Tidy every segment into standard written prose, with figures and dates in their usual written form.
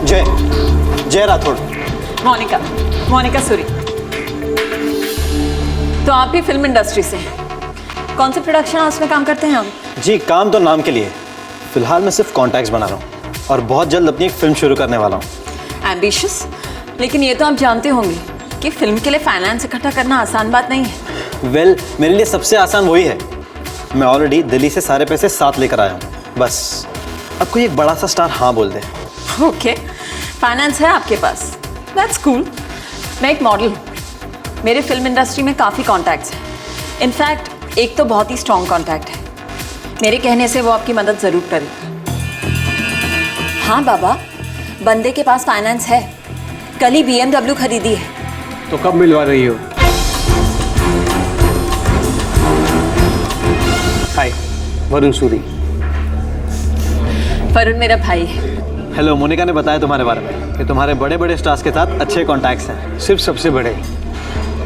जय जय राठौड़। मोनिका सूरी। तो आप भी फिल्म इंडस्ट्री से हैं? कौन से प्रोडक्शन हाउस में काम करते हैं आप? जी काम तो नाम के लिए, फिलहाल मैं सिर्फ कॉन्टैक्ट्स बना रहा हूँ और बहुत जल्द अपनी एक फिल्म शुरू करने वाला हूँ। एम्बिशियस, लेकिन ये तो आप जानते होंगे कि फिल्म के लिए फाइनेंस इकट्ठा करना आसान बात नहीं है। वेल, मेरे लिए सबसे आसान वही है। मैं ऑलरेडी दिल्ली से सारे पैसे साथ लेकर आया हूँ, बस अब कोई एक बड़ा सा स्टार हाँ बोल दे। ओके, फाइनेंस है आपके पास, दैट्स कूल। मैं एक मॉडल हूँ, मेरे फिल्म इंडस्ट्री में काफ़ी कॉन्टैक्ट्स हैं। इनफैक्ट एक तो बहुत ही स्ट्रॉन्ग कॉन्टैक्ट है, मेरे कहने से वो आपकी मदद ज़रूर करेगा। हाँ बाबा, बंदे के पास फाइनेंस है, कल ही BMW खरीदी है। तो कब मिलवा रही हो? हाय, वरुण सूरी। वरुण मेरा भाई है। हेलो, मोनिका ने बताया तुम्हारे बारे में कि तुम्हारे बड़े बड़े स्टार्स के साथ अच्छे कॉन्टैक्ट्स हैं। सिर्फ सबसे बड़े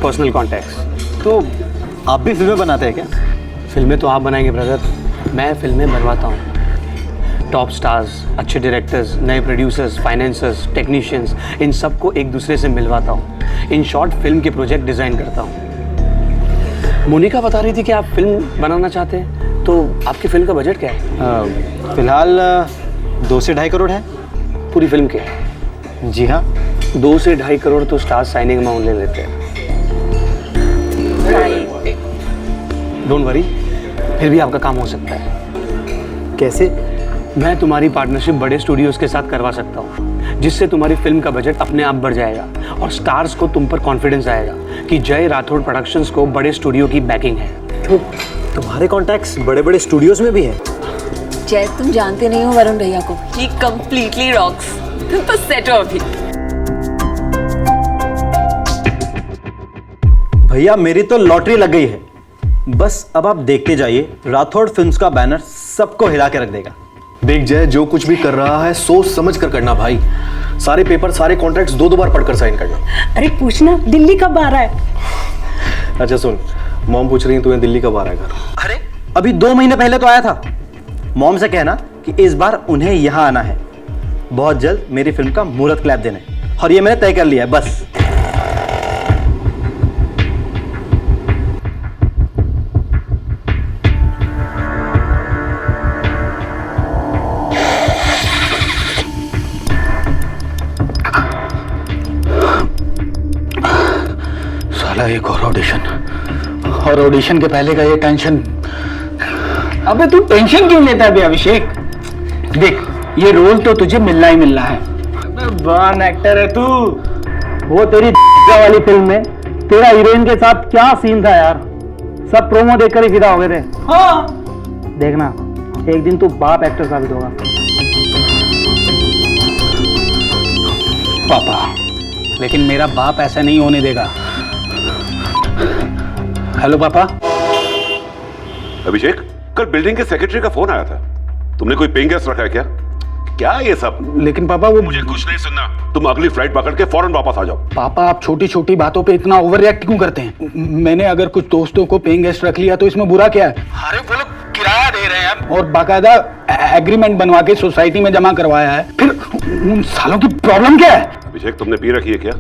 पर्सनल कॉन्टैक्ट्स। तो आप भी फिल्में बनाते हैं क्या? फिल्में तो आप बनाएंगे ब्रदर, मैं फिल्में बनवाता हूँ। टॉप स्टार्स, अच्छे डायरेक्टर्स, नए प्रोड्यूसर्स, फाइनेंसर्स, टेक्नीशियंस, इन सबको एक दूसरे से मिलवाता हूँ। इन शॉर्ट फिल्म के प्रोजेक्ट डिज़ाइन करता हूँ। मोनिका बता रही थी कि आप फिल्म बनाना चाहते हैं, तो आपकी फिल्म का बजट क्या है? फिलहाल 2 से 2.5 करोड़ है पूरी फिल्म के? जी हाँ। 2 से 2.5 करोड़ तो स्टार साइनिंग अमाउंट ले लेते हैं। डोंट वरी, फिर भी आपका काम हो सकता है। कैसे? मैं तुम्हारी पार्टनरशिप बड़े स्टूडियोज़ के साथ करवा सकता हूँ, जिससे तुम्हारी फिल्म का बजट अपने आप बढ़ जाएगा और स्टार्स को तुम पर कॉन्फिडेंस आएगा कि जय राठौड़ प्रोडक्शंस को बड़े स्टूडियो की बैकिंग है। तो तुम्हारे कॉन्टैक्ट्स बड़े बड़े स्टूडियोज में भी हैं? जय, तुम जानते नहीं हो वरुण भैया को, ही कंप्लीटली रॉक्स। तुम तो सेट हो अभी। भैया मेरी तो लॉटरी लग गई है, बस अब आप देखते जाइए, राठौड़ फिल्म्स का बैनर सबको हिला के रख देगा। देख जय, जो कुछ भी कर रहा है सोच समझ कर करना भाई। सारे पेपर, सारे कॉन्ट्रैक्ट्स 2 बार पढ़कर साइन करना। अरे पूछना दिल्ली कब आ रहा है? अच्छा सुन, मॉम पूछ रही है तुम्हें दिल्ली कब आ रहा है घर। अरे अभी 2 महीने पहले तो आया था। मॉम से कहना कि इस बार उन्हें यहाँ आना है, बहुत जल्द मेरी फिल्म का मुहूर्त क्लैप देना है, और ये मैंने तय कर लिया है बस। साला एक और ऑडिशन, और ऑडिशन के पहले का ये टेंशन। अबे तू टेंशन क्यों लेता है बे अभिषेक? देख, ये रोल तो तुझे मिलना ही मिलना है। अबे बॉर्न एक्टर है तू। वो तेरी वाली फिल्म में तेरा हीरोइन के साथ क्या सीन था यार, सब प्रोमो देखकर ही फिदा हो गए थे। हाँ देखना, एक दिन तू बाप एक्टर साबित होगा। पापा, लेकिन मेरा बाप ऐसा नहीं होने देगा। हेलो पापा। अभिषेक, कल बिल्डिंग के सेक्रेटरी का फोन आया था, तुमने कोई पेइंग गेस्ट रखा है क्या? क्या ये सब? लेकिन पापा वो मुझे कुछ नहीं सुनना, तुम अगली फ्लाइट पकड़ के फौरन वापस आ जाओ। पापा, आप छोटी छोटी बातों पे इतना ओवर रिएक्ट क्यों करते हैं? मैंने अगर कुछ दोस्तों को पेइंग गेस्ट रख लिया तो इसमें बुरा क्या है? अरे वो लोग किराया दे रहे हैं और बाकायदा एग्रीमेंट बनवा के सोसाइटी में जमा करवाया है, फिर उन सालों की प्रॉब्लम क्या है? अभिषेक, तुमने पी रखी है क्या?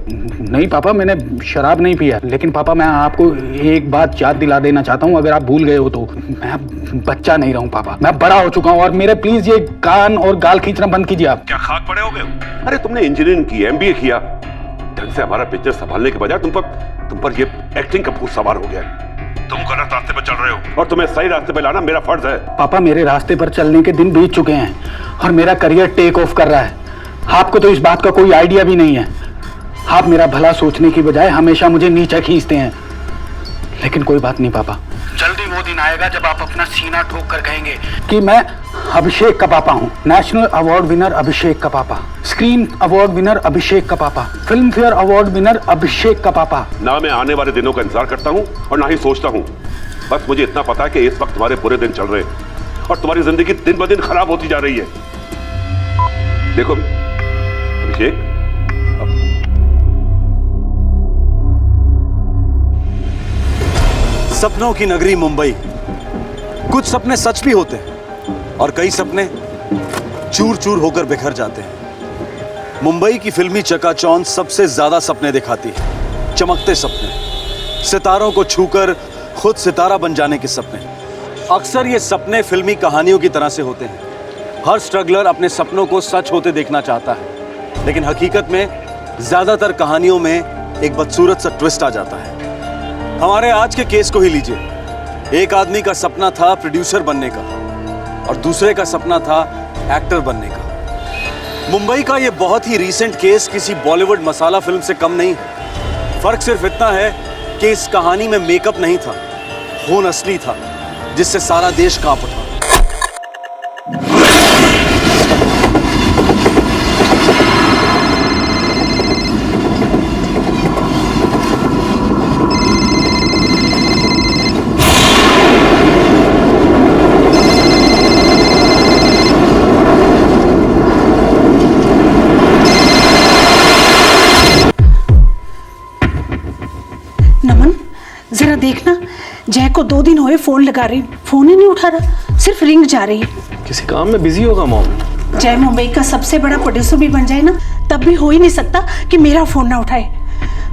नहीं पापा, मैंने शराब नहीं पिया, लेकिन पापा मैं आपको एक बात याद दिला देना चाहता हूँ, अगर आप भूल गए हो तो। मैं बच्चा नहीं रहा हूँ पापा, मैं बड़ा हो चुका हूँ, और मेरे प्लीज ये कान और गाल खींचना बंद कीजिए आप। क्या खाक पड़े हो गए? अरे तुमने इंजीनियरिंग की, MBA किया, ढंग से हमारा बिजनेस संभालने के बजाय तुम पर ये एक्टिंग का भूत सवार हो गया। तुम गलत रास्ते पर चल रहे हो और तुम्हें सही रास्ते पर लाना मेरा फर्ज है। पापा, मेरे रास्ते पर चलने के दिन बीत चुके हैं और मेरा करियर टेक ऑफ कर रहा है। आपको तो इस बात का कोई आइडिया भी नहीं है। आप मेरा भला सोचने की बजाय हमेशा मुझे नीचे खींचते हैं। लेकिन कोई बात नहीं पापा, जल्दी वो दिन आएगा जब आप अपना सीना ठोक कर कहेंगे कि मैं अभिषेक का पापा हूँ। नेशनल अवार्ड विनर अभिषेक का पापा, स्क्रीन अवार्ड विनर अभिषेक का पापा, फिल्म फेयर अवार्ड विनर अभिषेक का पापा। ना मैं आने वाले दिनों का इंतजार करता हूँ और ना ही सोचता हूँ। बस मुझे इतना पता है कि इस वक्त तुम्हारे बुरे दिन चल रहे हैं और तुम्हारी जिंदगी दिन ब दिन खराब होती जा रही है। देखो अभिषेक, सपनों की नगरी मुंबई, कुछ सपने सच भी होते हैं और कई सपने चूर चूर होकर बिखर जाते हैं। मुंबई की फिल्मी चकाचौंध सबसे ज्यादा सपने दिखाती है, चमकते सपने, सितारों को छूकर खुद सितारा बन जाने के सपने। अक्सर ये सपने फिल्मी कहानियों की तरह से होते हैं। हर स्ट्रगलर अपने सपनों को सच होते देखना चाहता है, लेकिन हकीकत में ज्यादातर कहानियों में एक बदसूरत सा ट्विस्ट आ जाता है। हमारे आज के केस को ही लीजिए। एक आदमी का सपना था प्रोड्यूसर बनने का और दूसरे का सपना था एक्टर बनने का। मुंबई का ये बहुत ही रीसेंट केस किसी बॉलीवुड मसाला फिल्म से कम नहीं है। फर्क सिर्फ इतना है कि इस कहानी में मेकअप नहीं था, खून असली था, जिससे सारा देश कांप उठा। नमन, जरा देखना, जय को 2 दिन हुए फोन लगा रही, फोन ही नहीं उठा रहा, सिर्फ रिंग जा रही है। किसी काम में बिजी होगा मॉम। जय मुंबई का सबसे बड़ा प्रोड्यूसर भी बन जाए ना, तब भी हो ही नहीं सकता कि मेरा फोन ना उठाए।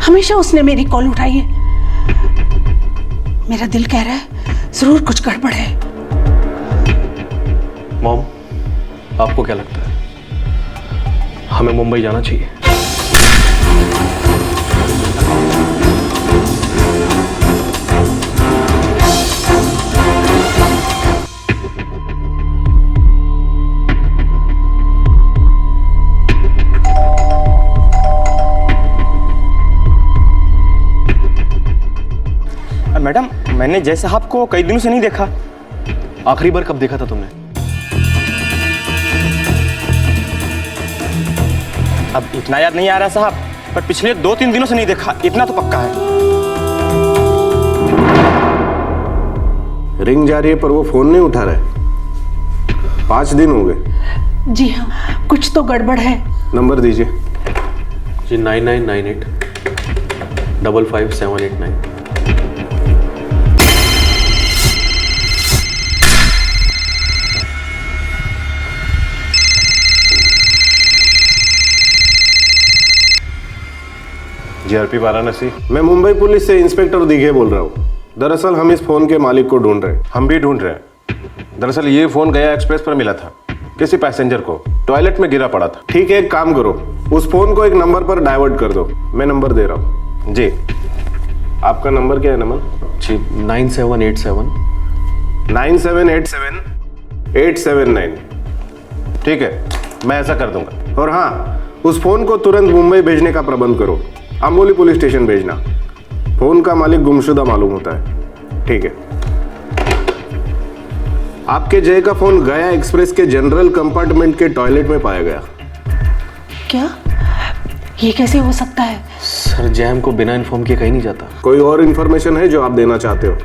हमेशा उसने मेरी कॉल उठाई है। मेरा दिल कह रहा है जरूर कुछ गड़बड़ है। मॉम, आपको क्या लगता है हमें मुंबई जाना चाहिए? मैडम, मैंने जय साहब को कई दिनों से नहीं देखा। आखिरी बार कब देखा था तुमने? अब इतना याद नहीं आ रहा साहब, पर पिछले 2-3 दिनों से नहीं देखा, इतना तो पक्का है। रिंग जा रही है पर वो फोन नहीं उठा रहा। 5 दिन हो गए। जी हाँ, कुछ तो गड़बड़ है। नंबर दीजिए जी। 9998 55789। जीआरपी वाराणसी। मैं मुंबई पुलिस से इंस्पेक्टर दीघे बोल रहा हूँ। दरअसल हम इस फोन के मालिक को ढूंढ रहे हैं। हम भी ढूंढ रहे हैं। दरअसल ये फोन गया एक्सप्रेस पर मिला था, किसी पैसेंजर को, टॉयलेट में गिरा पड़ा था। ठीक है, एक काम करो, उस फोन को एक नंबर पर डाइवर्ट कर दो। मैं नंबर दे रहा हूँ जी। आपका नंबर क्या है नमन? जी 9787 9787 879। ठीक है, मैं ऐसा कर दूंगा। और हाँ, उस फोन को तुरंत मुंबई भेजने का प्रबंध करो। अमोली पुलिस स्टेशन भेजना। फोन का मालिक गुमशुदा मालूम होता है। ठीक है। आपके जय का फोन गया एक्सप्रेस के जनरल कंपार्टमेंट के टॉयलेट में पाया गया। क्या? ये कैसे हो सकता है? सर, जय हमको बिना इन्फॉर्म किए कहीं नहीं जाता। कोई और इन्फॉर्मेशन है जो आप देना चाहते हो?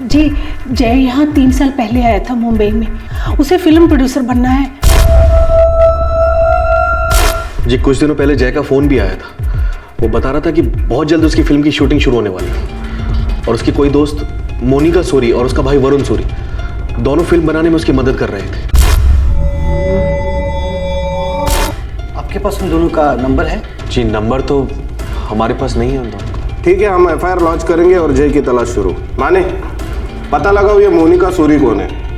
जी, जय यहाँ 3 साल पहले आया था मुंबई में। उसे फिल्म प्रोड्यूसर बनना है। जी, कुछ दिनों पहले जय का फोन भी आया था। वो बता रहा था कि बहुत जल्द उसकी फिल्म की शूटिंग शुरू होने वाली है और उसकी कोई दोस्त मोनिका सूरी और उसका भाई वरुण सूरी दोनों फिल्म बनाने में उसकी मदद कर रहे थे। आपके पास उन दोनों का नंबर है? जी, नंबर तो हमारे पास नहीं है उन दोनों का। ठीक है, हम एफआईआर लॉन्च करेंगे और जय की तलाश शुरू। माने पता लगाओ ये मोनिका सूरी कौन है।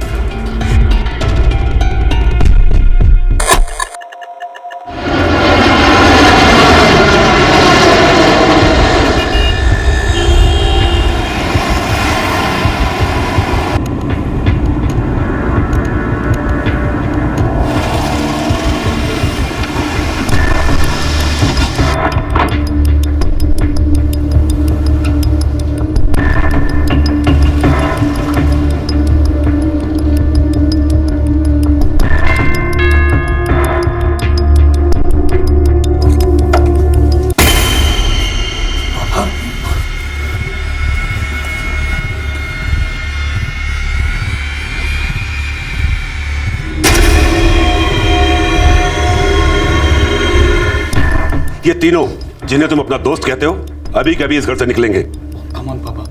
ये तीनों जिन्हें तुम अपना दोस्त कहते हो अभी के अभी इस घर से निकलेंगे। कम ऑन पापा,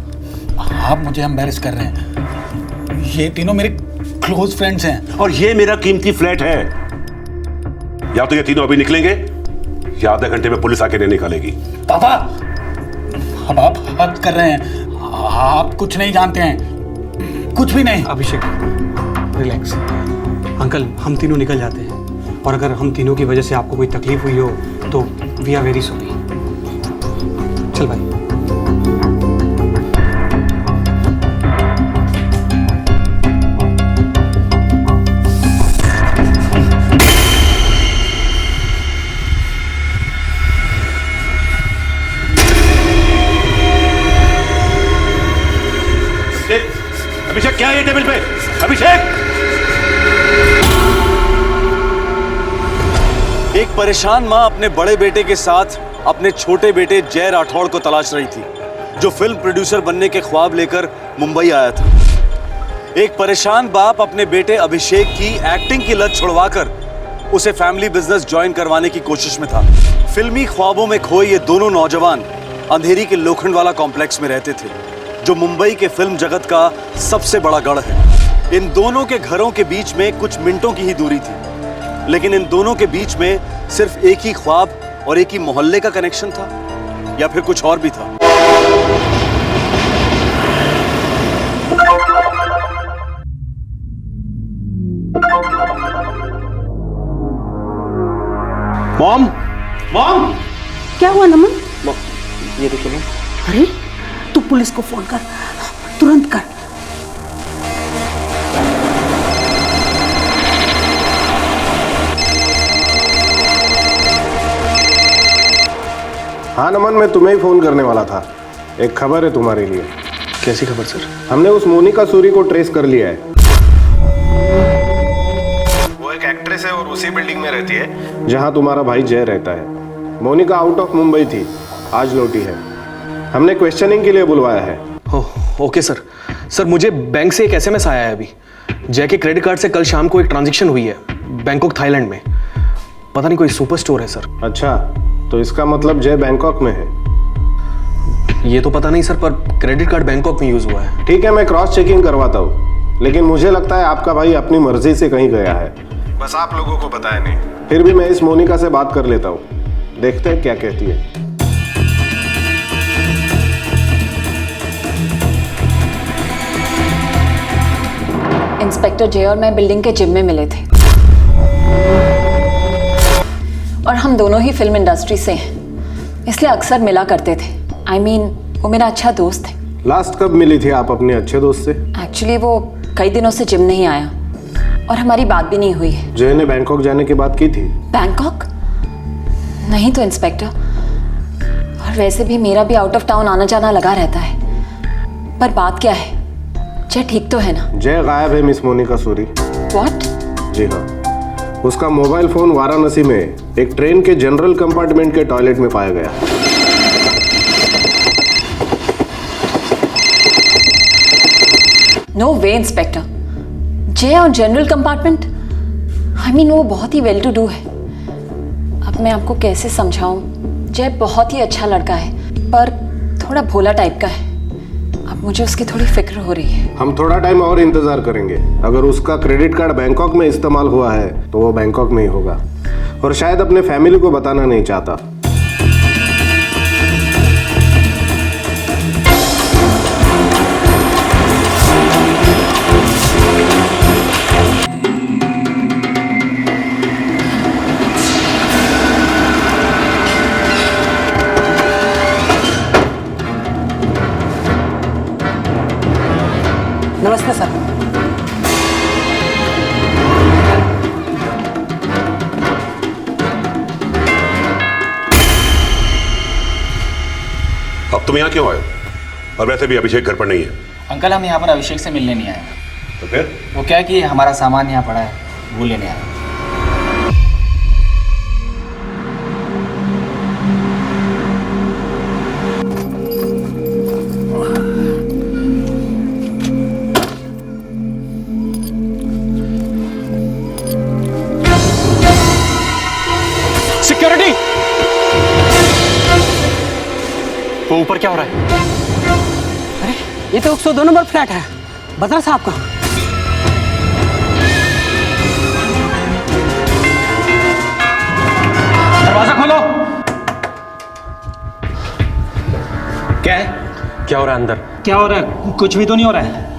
आप मुझे एम्बैरेस कर रहे हैं। ये तीनों मेरे क्लोज फ्रेंड्स हैं। और ये मेरा कीमती फ्लैट है। या तो ये तीनों अभी निकलेंगे या आधे घंटे में पुलिस आके नहीं निकालेगी। पापा, अब आप हद कर रहे हैं। आप कुछ नहीं जानते हैं, कुछ भी नहीं। अभिषेक रिलैक्स। अंकल हम तीनों निकल जाते हैं, और अगर हम तीनों की वजह से आपको कोई तकलीफ हुई हो तो वी आर वेरी सॉरी। चल भाई। अभिषेक क्या है ये टेबल पे? अभिषेक! एक परेशान मां अपने बड़े बेटे के साथ अपने छोटे बेटे जय राठौड़ को तलाश रही थी, जो फिल्म प्रोड्यूसर बनने के ख्वाब लेकर मुंबई आया था। एक परेशान बाप अपने बेटे अभिषेक की एक्टिंग की लत छुड़वाकर उसे फैमिली बिजनेस ज्वाइन करवाने की कोशिश में था। फिल्मी ख्वाबों में खोए ये दोनों नौजवान अंधेरी के लोखंडवाला कॉम्प्लेक्स में रहते थे, जो मुंबई के फिल्म जगत का सबसे बड़ा गढ़ है। इन दोनों के घरों के बीच में कुछ मिनटों की ही दूरी थी, लेकिन इन दोनों के बीच में सिर्फ एक ही ख्वाब और एक ही मोहल्ले का कनेक्शन था, या फिर कुछ और भी था। मॉम, मॉम, क्या हुआ नमन? ये देखिए मॉम। अरे तू पुलिस को फोन कर, तुरंत कर। हाँ नमन, मैं तुम्हें ही फोन करने वाला था। एक खबर है तुम्हारे लिए। कैसी खबर सर? हमने उस मोनिका सूरी को ट्रेस कर लिया है। वो एक एक्ट्रेस है और उसी बिल्डिंग में रहती है जहां तुम्हारा भाई जय रहता है। मोनिका आउट ऑफ मुंबई थी, आज लौटी है। हमने क्वेश्चनिंग के लिए बुलवाया है। Okay sir. सर मुझे बैंक से एक एसएमएस आया है अभी। जय के क्रेडिट कार्ड से कल शाम को एक ट्रांजैक्शन हुई है बैंकॉक थाईलैंड में। पता नहीं कोई सुपर स्टोर है सर। अच्छा, तो इसका मतलब जय बैंकॉक में है। ये तो पता नहीं सर, पर क्रेडिट कार्ड बैंकॉक में यूज हुआ है। ठीक है, मैं क्रॉस चेकिंग करवाता हूँ, लेकिन मुझे लगता है आपका भाई अपनी मर्जी से कहीं गया है, बस आप लोगों को बताया नहीं। फिर भी मैं इस मोनिका से बात कर लेता हूँ, देखते हैं क्या कहती है। इंस्पेक्टर जय और मैं बिल्डिंग के जिम में मिले थे, और हम दोनों ही फिल्म इंडस्ट्री से हैं, इसलिए अक्सर मिला करते थे। I mean, वो मेरा अच्छा दोस्त है। लास्ट कब मिली थी आप अपने अच्छे दोस्त से? एक्चुअली वो कई दिनों से जिम नहीं आया, और हमारी बात भी नहीं हुई है। जय ने बैंकॉक जाने की बात की थी? बैंकॉक? नहीं तो इंस्पेक्टर, और वैसे भी मेरा भी आउट ऑफ टाउन आना जाना लगा रहता है। पर बात क्या है, जय ठीक तो है ना? जय गायब है मिस मोनिका सूरी। व्हाट? जी हाँ, उसका मोबाइल फोन वाराणसी में एक ट्रेन के जनरल कंपार्टमेंट के टॉयलेट में पाया गया। नो वे इंस्पेक्टर, जय और जनरल कंपार्टमेंट, आई मीन वो बहुत ही वेल टू डू है। अब मैं आपको कैसे समझाऊं, जय बहुत ही अच्छा लड़का है, पर थोड़ा भोला टाइप का है। अब मुझे उसकी थोड़ी फिक्र हो रही है। हम थोड़ा टाइम और इंतजार करेंगे। अगर उसका क्रेडिट कार्ड बैंकॉक में इस्तेमाल हुआ है तो वो बैंकॉक में ही होगा, और शायद अपने फैमिली को बताना नहीं चाहता। नमस्ते सर। अब तुम यहाँ क्यों आए हो? और वैसे भी अभिषेक घर पर नहीं है। अंकल हम यहाँ पर अभिषेक से मिलने नहीं आए। तो फिर? वो क्या है कि हमारा सामान यहाँ पड़ा है, वो लेने आए। सिक्योरिटी! वो ऊपर क्या हो रहा है? अरे ये तो 102 नंबर फ्लैट है, बदर साहब का। दरवाजा खोलो। क्या हो रहा है अंदर? क्या हो रहा है? कुछ भी तो नहीं हो रहा है।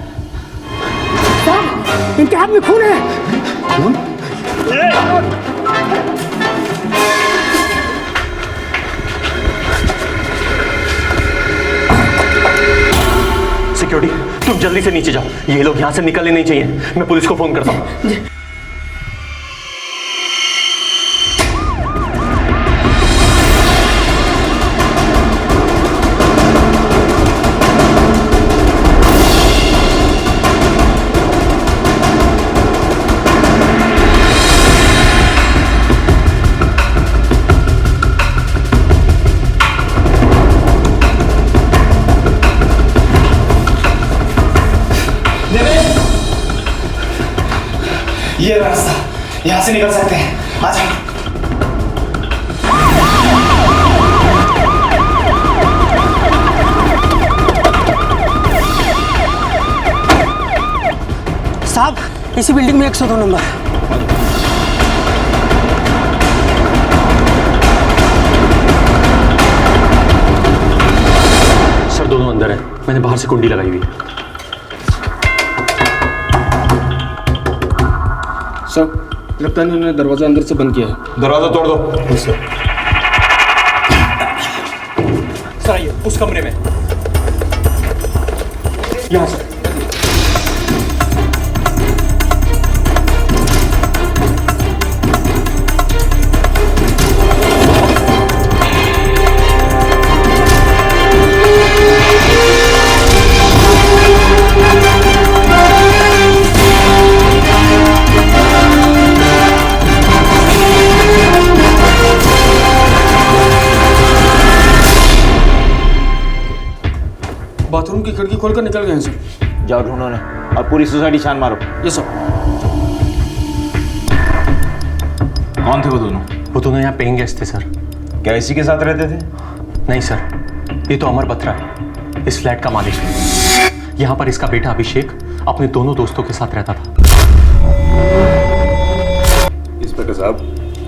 इनके हाथ में खून है। खून? सिक्योरिटी, तुम जल्दी से नीचे जाओ, ये लोग यहाँ से निकलने नहीं चाहिए। मैं पुलिस को फोन करता हूँ। ये रास्ता, यहाँ से निकल सकते हैं। आ जाओ। साहब, इसी बिल्डिंग में 102 नंबर। सर दोनों अंदर है, मैंने बाहर से कुंडी लगाई हुई है। सर, लगता है उन्होंने दरवाजा अंदर से बंद किया है। दरवाजा तोड़ दो। सर आइए, उस कमरे में। यहाँ सर। बाथरूम की खिड़की खोलकर निकल गए हैं सर। जाओ ढूंढो उन्हें और पूरी सोसाइटी छान मारो। ये सर। कौन थे वो दोनों? वो दोनों यहाँ पेइंग गेस्ट थे सर। क्या इसी के साथ रहते थे? नहीं सर, ये तो अमर बत्रा है, इस फ्लैट का मालिक है। यहाँ पर इसका बेटा अभिषेक अपने दोनों दोस्तों के साथ रहता था। इंस्पेक्टर साहब,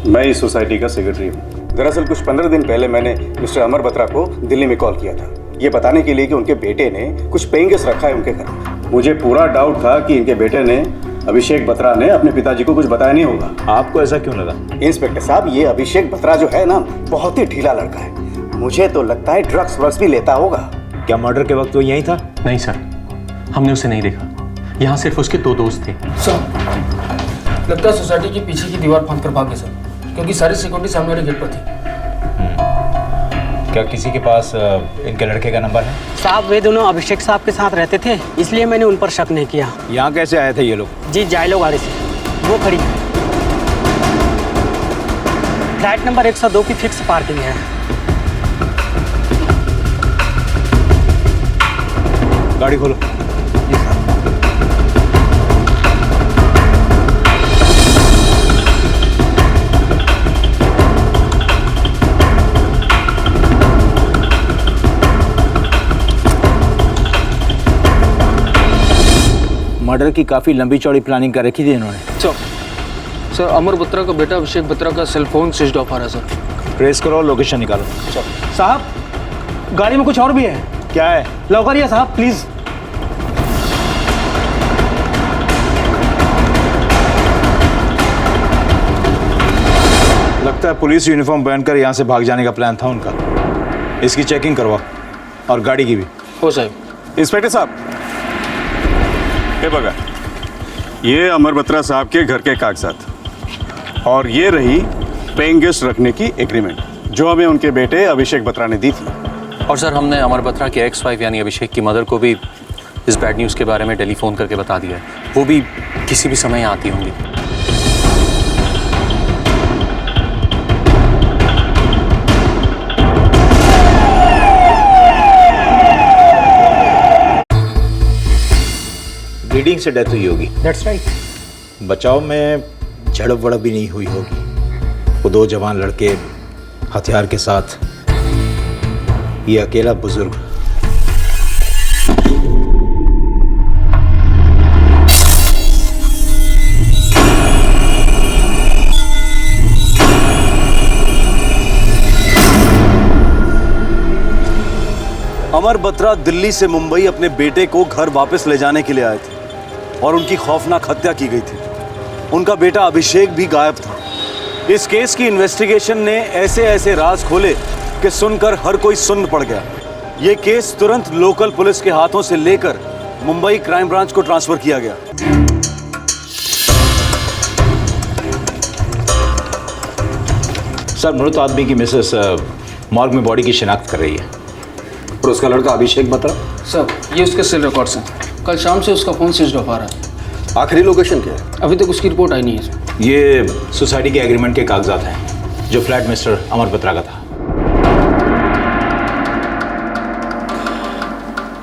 मैं इस सोसाइटी का सेक्रेटरी हूँ। दरअसल कुछ 15 दिन पहले मैंने मिस्टर अमर बत्रा को दिल्ली में कॉल किया था, ये बताने के लिए कि उनके बेटे ने कुछ पेइंग गेस्ट रखा है उनके घर में। मुझे पूरा डाउट था कि इनके बेटे ने, अभिषेक बत्रा ने, अपने पिताजी को कुछ बताया नहीं होगा। आपको ऐसा क्यों लगा? इंस्पेक्टर साहब, ये अभिषेक बत्रा जो है ना, बहुत ही ढीला लड़का है। मुझे तो लगता है ड्रग्स व्रग्स भी लेता होगा। क्या मर्डर के वक्त वो यहीं था? नहीं सर, हमने उसे नहीं देखा। यहाँ सिर्फ उसके 2 दोस्त थे। सर, लगता है सोसाइटी के पीछे की दीवार फांद कर भाग गए सर, क्योंकि सारी सिक्योरिटी सामने वाले गेट पर थी। क्या किसी के पास इनके लड़के का नंबर है? साहब, वे दोनों अभिषेक साहब के साथ रहते थे, इसलिए मैंने उन पर शक नहीं किया। यहाँ कैसे आए थे ये लोग? जी, जाइलो गाड़ी से। वो खड़ी है। फ्लैट नंबर 102 की फिक्स पार्किंग है। गाड़ी खोलो। मर्डर की काफी लंबी चौड़ी प्लानिंग कर रखी थी इन्होंने। सर, अमर बत्रा का बेटा अभिषेक बत्रा का सेल फोन स्विच ऑफ आ रहा है सर। ट्रेस करो, लोकेशन निकालो। साहब, गाड़ी में कुछ और भी है। क्या है? लौकरिए साहब, प्लीज। लगता है पुलिस यूनिफॉर्म पहनकर यहाँ से भाग जाने का प्लान था उनका। इसकी चेकिंग करवा और गाड़ी की भी। हो साहब। इंस्पेक्टर साहब, ये बघा, ये अमर बत्रा साहब के घर के कागजात और ये रही पेइंग गेस्ट रखने की एग्रीमेंट जो हमें उनके बेटे अभिषेक बत्रा ने दी थी। और सर, हमने अमर बत्रा के एक्स वाइफ यानी अभिषेक की मदर को भी इस बैड न्यूज़ के बारे में टेलीफोन करके बता दिया है। वो भी किसी भी समय आती होंगी। ब्लीडिंग से डेथ हुई होगी। That's right. बचाव में झड़प वड़प भी नहीं हुई होगी। वो 2 जवान लड़के हथियार के साथ, ये अकेला बुजुर्ग। अमर बत्रा दिल्ली से मुंबई अपने बेटे को घर वापस ले जाने के लिए आए थे और उनकी खौफनाक हत्या की गई थी। उनका बेटा अभिषेक भी गायब था। इस केस की इन्वेस्टिगेशन ने ऐसे ऐसे राज खोले कि सुनकर हर कोई सुन्न पड़ गया। ये केस तुरंत लोकल पुलिस के हाथों से लेकर मुंबई क्राइम ब्रांच को ट्रांसफर किया गया। सर, मृत आदमी की मिसेस मॉर्ग में बॉडी की शिनाख्त कर रही है। और उसका लड़का अभिषेक बत्रा? सर, ये उसके सेल रिकॉर्ड्स हैं। कल शाम से उसका फ़ोन स्विच ऑफ आ रहा है। आखिरी लोकेशन क्या है? अभी तक उसकी रिपोर्ट आई नहीं है सर। ये सोसाइटी के एग्रीमेंट के कागजात हैं जो फ्लैट मिस्टर अमर बत्रा का था।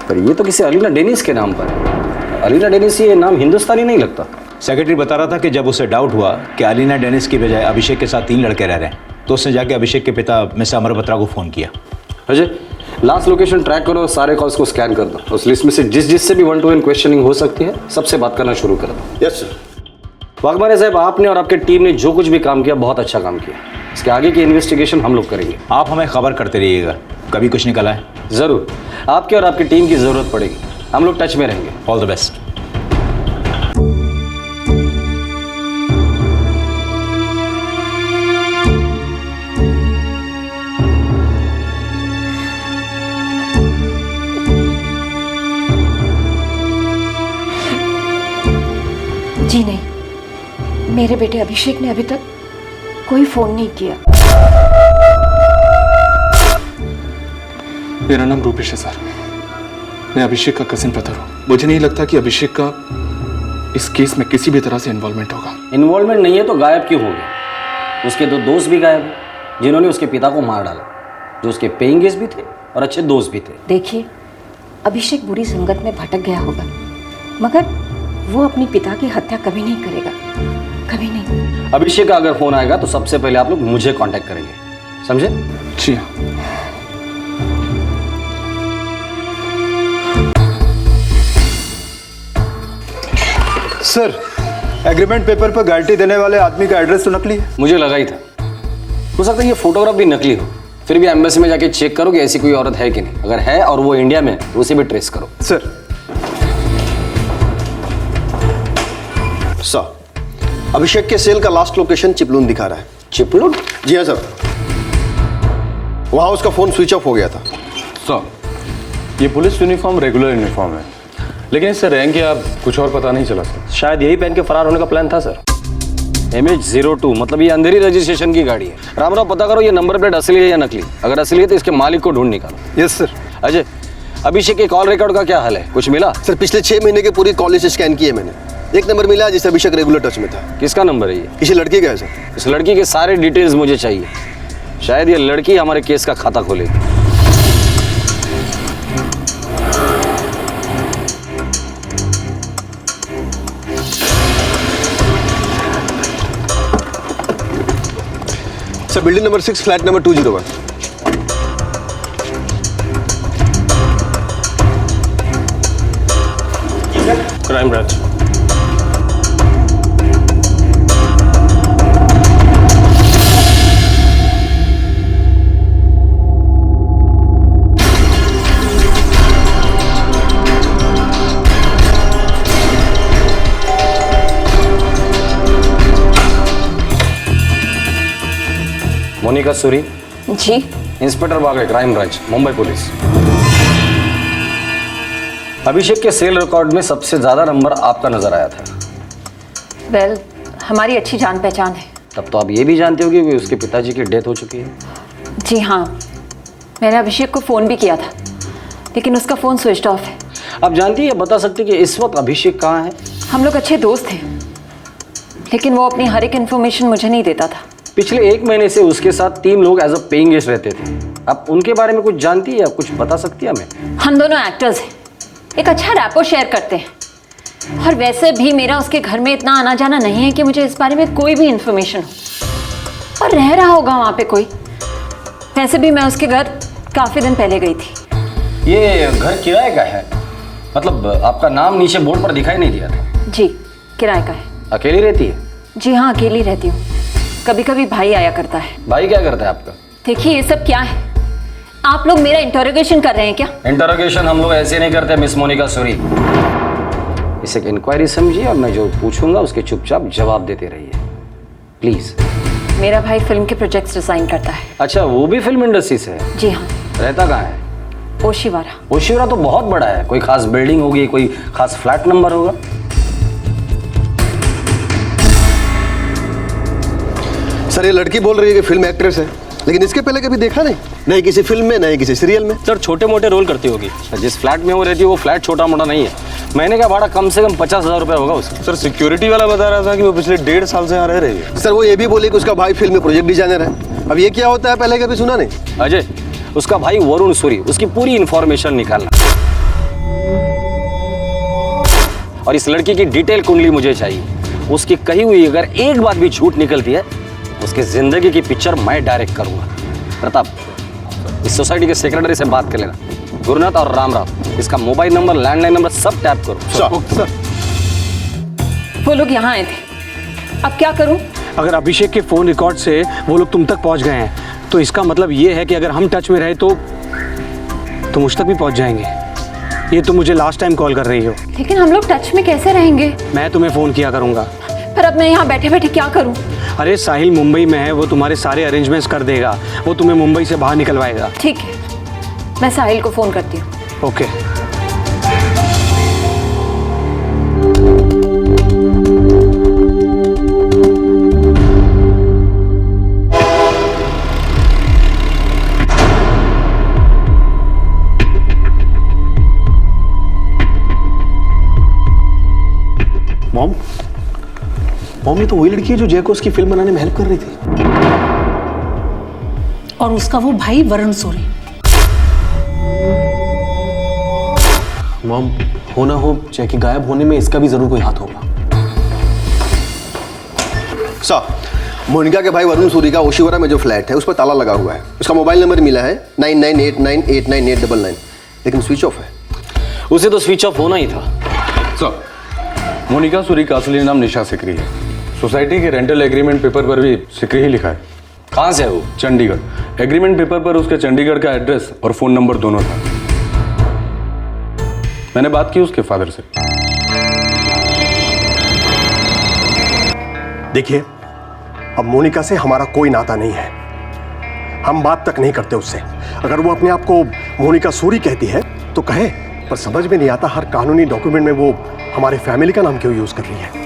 पर ये तो किसी अलीना डेनिस के नाम पर है। अलीना डेनिस ये नाम हिंदुस्तानी नहीं लगता। सेक्रेटरी बता रहा था कि जब उसे डाउट हुआ कि अलीना डेनिस की बजाय अभिषेक के साथ 3 लड़के रह रहे हैं, तो उसने जाके अभिषेक के पिता मिस्टर अमर बत्रा को फ़ोन किया। अजय, लास्ट लोकेशन ट्रैक करो और सारे कॉल्स को स्कैन कर दो। उस लिस्ट में से जिससे भी 1-to-1 क्वेश्चनिंग हो सकती है सबसे बात करना शुरू कर दो। Yes sir. वाघमारे साहब, आपने और आपके टीम ने जो कुछ भी काम किया बहुत अच्छा काम किया। इसके आगे की इन्वेस्टिगेशन हम लोग करेंगे। आप हमें खबर करते रहिएगा, कभी कुछ निकल आए। ज़रूर, आपके और आपकी टीम की ज़रूरत पड़ेगी। हम लोग टच में रहेंगे। All the best. जी नहीं, मेरे बेटे अभिषेक ने अभी तक कोई फोन नहीं किया। मेरा नाम रूपेश है सर। मैं अभिषेक का कजिन ब्रदर हूँ। मुझे नहीं लगता कि अभिषेक का इस केस में किसी भी तरह से इन्वॉल्वमेंट होगा। इन्वॉल्वमेंट नहीं है तो गायब क्यों हो गया? उसके 2 दोस्त भी गायब हैं जिन्होंने उसके पिता को मार डाला, जो उसके पेइंग गेस्ट भी थे और अच्छे दोस्त भी थे। देखिए, अभिषेक बुरी संगत में भटक गया होगा, मगर वो अपने पिता की हत्या कभी नहीं करेगा, कभी नहीं। अभिषेक का अगर फोन आएगा तो सबसे पहले आप लोग मुझे कांटेक्ट करेंगे, समझे? जी हाँ। सर, एग्रीमेंट पेपर पर गारंटी देने वाले आदमी का एड्रेस तो नकली है। मुझे लगा ही था। हो सकता है ये फोटोग्राफ भी नकली हो। फिर भी एम्बेसी में जाके चेक करो कि ऐसी कोई औरत है कि नहीं। अगर है और वो इंडिया में तो उसे भी ट्रेस करो। सर, अभिषेक के सेल का लास्ट लोकेशन चिपलून दिखा रहा है। चिपलून? जी हाँ सर, वहां उसका फोन स्विच ऑफ हो गया था। सर, ये पुलिस यूनिफॉर्म रेगुलर यूनिफॉर्म है, लेकिन इससे रैंक या कुछ और पता नहीं चला सर। शायद यही पहन के फरार होने का प्लान था सर। MH02 मतलब ये अंधेरी रजिस्ट्रेशन की गाड़ी है। रामराव, पता करो ये नंबर प्लेट असली है या नकली। अगर असली है तो इसके मालिक को ढूंढ निकालो। Yes sir. अजय, अभिषेक के कॉल रिकॉर्ड का क्या हाल है? कुछ मिला? सर, पिछले 6 महीने के पूरी कॉल लिस्ट स्कैन की है मैंने। एक नंबर मिला जिससे अभिषेक रेगुलर टच में था। किसका नंबर है ये? किसी लड़की का है सर। इस लड़की के सारे डिटेल्स मुझे चाहिए। शायद ये लड़की हमारे केस का खाता खोलेगी। Sir, building number 6, flat number 201। Crime branch. Monica Suri? जी। Inspector Bagde, crime branch, Mumbai police. Abhishek के सेल रिकॉर्ड में सबसे ज्यादा नंबर आपका नजर आया था। वेल, हमारी अच्छी जान पहचान है। तब तो आप ये भी जानते होंगे कि उसके पिताजी की डेथ हो चुकी है। जी हाँ, मैंने अभिषेक को फ़ोन भी किया था, लेकिन उसका फ़ोन स्विच ऑफ है। आप जानती है, बता सकती कि इस वक्त अभिषेक कहाँ है? हम लोग अच्छे दोस्त हैं, लेकिन वो अपनी हर एक इन्फॉर्मेशन मुझे नहीं देता था। पिछले 1 महीने से उसके साथ 3 लोग एज अ पेइंग गेस्ट रहते थे। आप उनके बारे में कुछ जानती है या कुछ बता सकती है हमें? हम दोनों एक्टर्स हैं, एक अच्छा रैपो शेयर करते हैं, और वैसे भी मेरा उसके घर में इतना आना जाना नहीं है कि मुझे इस बारे में कोई भी इन्फॉर्मेशन हो। और रह रहा होगा वहाँ पे कोई। वैसे भी मैं उसके घर काफ़ी दिन पहले गई थी। ये घर किराए का है? मतलब आपका नाम नीचे बोर्ड पर दिखाई नहीं दिया था? जी, किराए का है। अकेली रहती है? जी हाँ, अकेली रहती हूँ। कभी कभी भाई आया करता है। भाई क्या करता है आपका? देखिए, ये सब क्या है? आप लोग मेरा इंटरोगेशन कर रहे हैं क्या? इंटरोगेशन हम लोग ऐसे नहीं करते मिस मोनिका सूरी। इसे एक इंक्वायरी समझिए और मैं जो पूछूंगा उसके चुपचाप जवाब देते रहिए प्लीज। मेरा भाई फिल्म के प्रोजेक्ट्स डिजाइन करता है। अच्छा, वो भी फिल्म इंडस्ट्री से है? जी हाँ। रहता कहाँ है? ओशिवारा। ओशिवारा तो बहुत बड़ा है, कोई खास बिल्डिंग होगी, कोई खास फ्लैट नंबर होगा? सर ये लड़की बोल रही है कि फिल्म एक्ट्रेस है, लेकिन इसके पहले कभी देखा नहीं किसी फिल्म में, नहीं किसी सीरियल में। सर छोटे मोटे रोल करती होगी। जिस फ्लैट में वो रहती है वो फ्लैट छोटा मोटा नहीं है। महीने का भाड़ा कम से कम 50,000 रुपए होगा उसका। सर सिक्योरिटी वाला बता रहा था कि वो पिछले 1.5 साल से यहाँ रह रही है। सर वो ये भी बोले कि उसका भाई फिल्म में प्रोजेक्ट डिजाइनर है। अब ये क्या होता है पहले कभी सुना नहीं। अजय, उसका भाई वरुण सूरी, उसकी पूरी इंफॉर्मेशन निकालना और इस लड़की की डिटेल कुंडली मुझे चाहिए। उसकी कही हुई अगर एक बात भी झूठ निकलती है उसकी जिंदगी की पिक्चर मैं डायरेक्ट करूंगा। प्रताप, इस सोसाइटी के सेक्रेटरी से बात कर लेना, गुरुनाथ और रामराव, इसका मोबाइल नंबर, लैंडलाइन नंबर सब टैप करो। सर वो लोग यहाँ आए थे, अब क्या करूं? अगर अभिषेक के फोन रिकॉर्ड से वो लोग तुम तक पहुंच गए हैं तो इसका मतलब ये है कि अगर हम टच में रहे तो मुझ तक भी पहुंच जाएंगे। ये तुम मुझे लास्ट टाइम कॉल कर रही हो। लेकिन हम लोग टच में कैसे रहेंगे? मैं तुम्हें फोन किया करूंगा। पर अब मैं यहाँ बैठे बैठे क्या करूं? अरे साहिल मुंबई में है, वो तुम्हारे सारे अरेंजमेंट्स कर देगा, वो तुम्हें मुंबई से बाहर निकलवाएगा। ठीक है, मैं साहिल को फोन करती हूँ। ओके। मॉम ये तो वही लड़की है जो जय को उसकी फिल्म बनाने में हेल्प कर रही थी। और उसका वो भाई वरुण सूरी। मॉम हो ना हो जय के गायब होने में इसका भी जरूर कोई हाथ होगा। मोनिका के भाई वरुण सूरी का ओशिवारा में जो फ्लैट है उस पर ताला लगा हुआ है। उसका मोबाइल नंबर मिला है 9989899899, लेकिन स्विच ऑफ है। उसे तो स्विच ऑफ होना ही था। सर, मोनिका सूरी का असली नाम निशा सिकरी है। सोसाइटी के रेंटल एग्रीमेंट पेपर पर भी सिकरी ही लिखा है। कहाँ से है वो? चंडीगढ़। एग्रीमेंट पेपर पर उसके चंडीगढ़ का एड्रेस और फोन नंबर दोनों था। मैंने बात की उसके फादर से। देखिए, अब मोनिका से हमारा कोई नाता नहीं है, हम बात तक नहीं करते उससे। अगर वो अपने आप को मोनिका सूरी कहती है तो कहे, पर समझ में नहीं आता हर कानूनी डॉक्यूमेंट में वो हमारे फैमिली का नाम क्यों यूज कर रही है।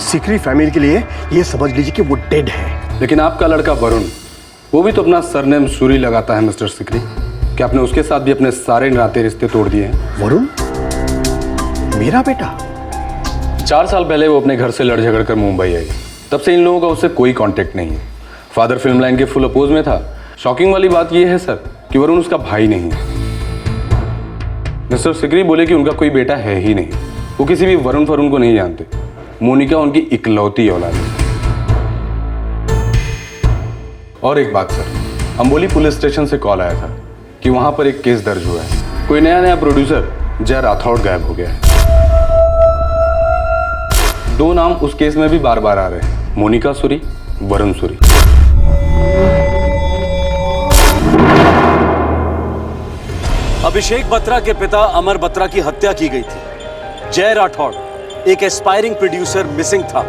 सिकरी फैमिली के लिए ये समझ लीजिए कि वो डेड है। लेकिन आपका लड़का वरुण, वो भी तो अपना सरनेम सूरी लगाता है मिस्टर सिकरी। क्या आपने उसके साथ भी अपने सारे नाते रिश्ते तोड़ दिए हैं? वरुण मेरा बेटा? 4 साल पहले वो अपने घर से लड़ झगड़ कर मुंबई आई। तब से इन लोगों का उससे कोई कांटेक्ट नहीं है। फादर फिल्म लाइन के फुल अपोज में था। शॉकिंग वाली बात यह है सर कि वरुण उसका भाई नहीं है। मिस्टर सिकरी बोले कि उनका कोई बेटा है ही नहीं। वो किसी भी वरुण फरुण को नहीं जानते। मोनिका उनकी इकलौती औलाद है। और एक बात सर, अंबोली पुलिस स्टेशन से कॉल आया था कि वहां पर एक केस दर्ज हुआ है। कोई नया प्रोड्यूसर जय राठौड़ गायब हो गया है। 2 नाम उस केस में भी बार बार आ रहे हैं, मोनिका सूरी, वरुण सूरी। अभिषेक बत्रा के पिता अमर बत्रा की हत्या की गई थी। जय राठौड़ एक एस्पायरिंग प्रोड्यूसर मिसिंग था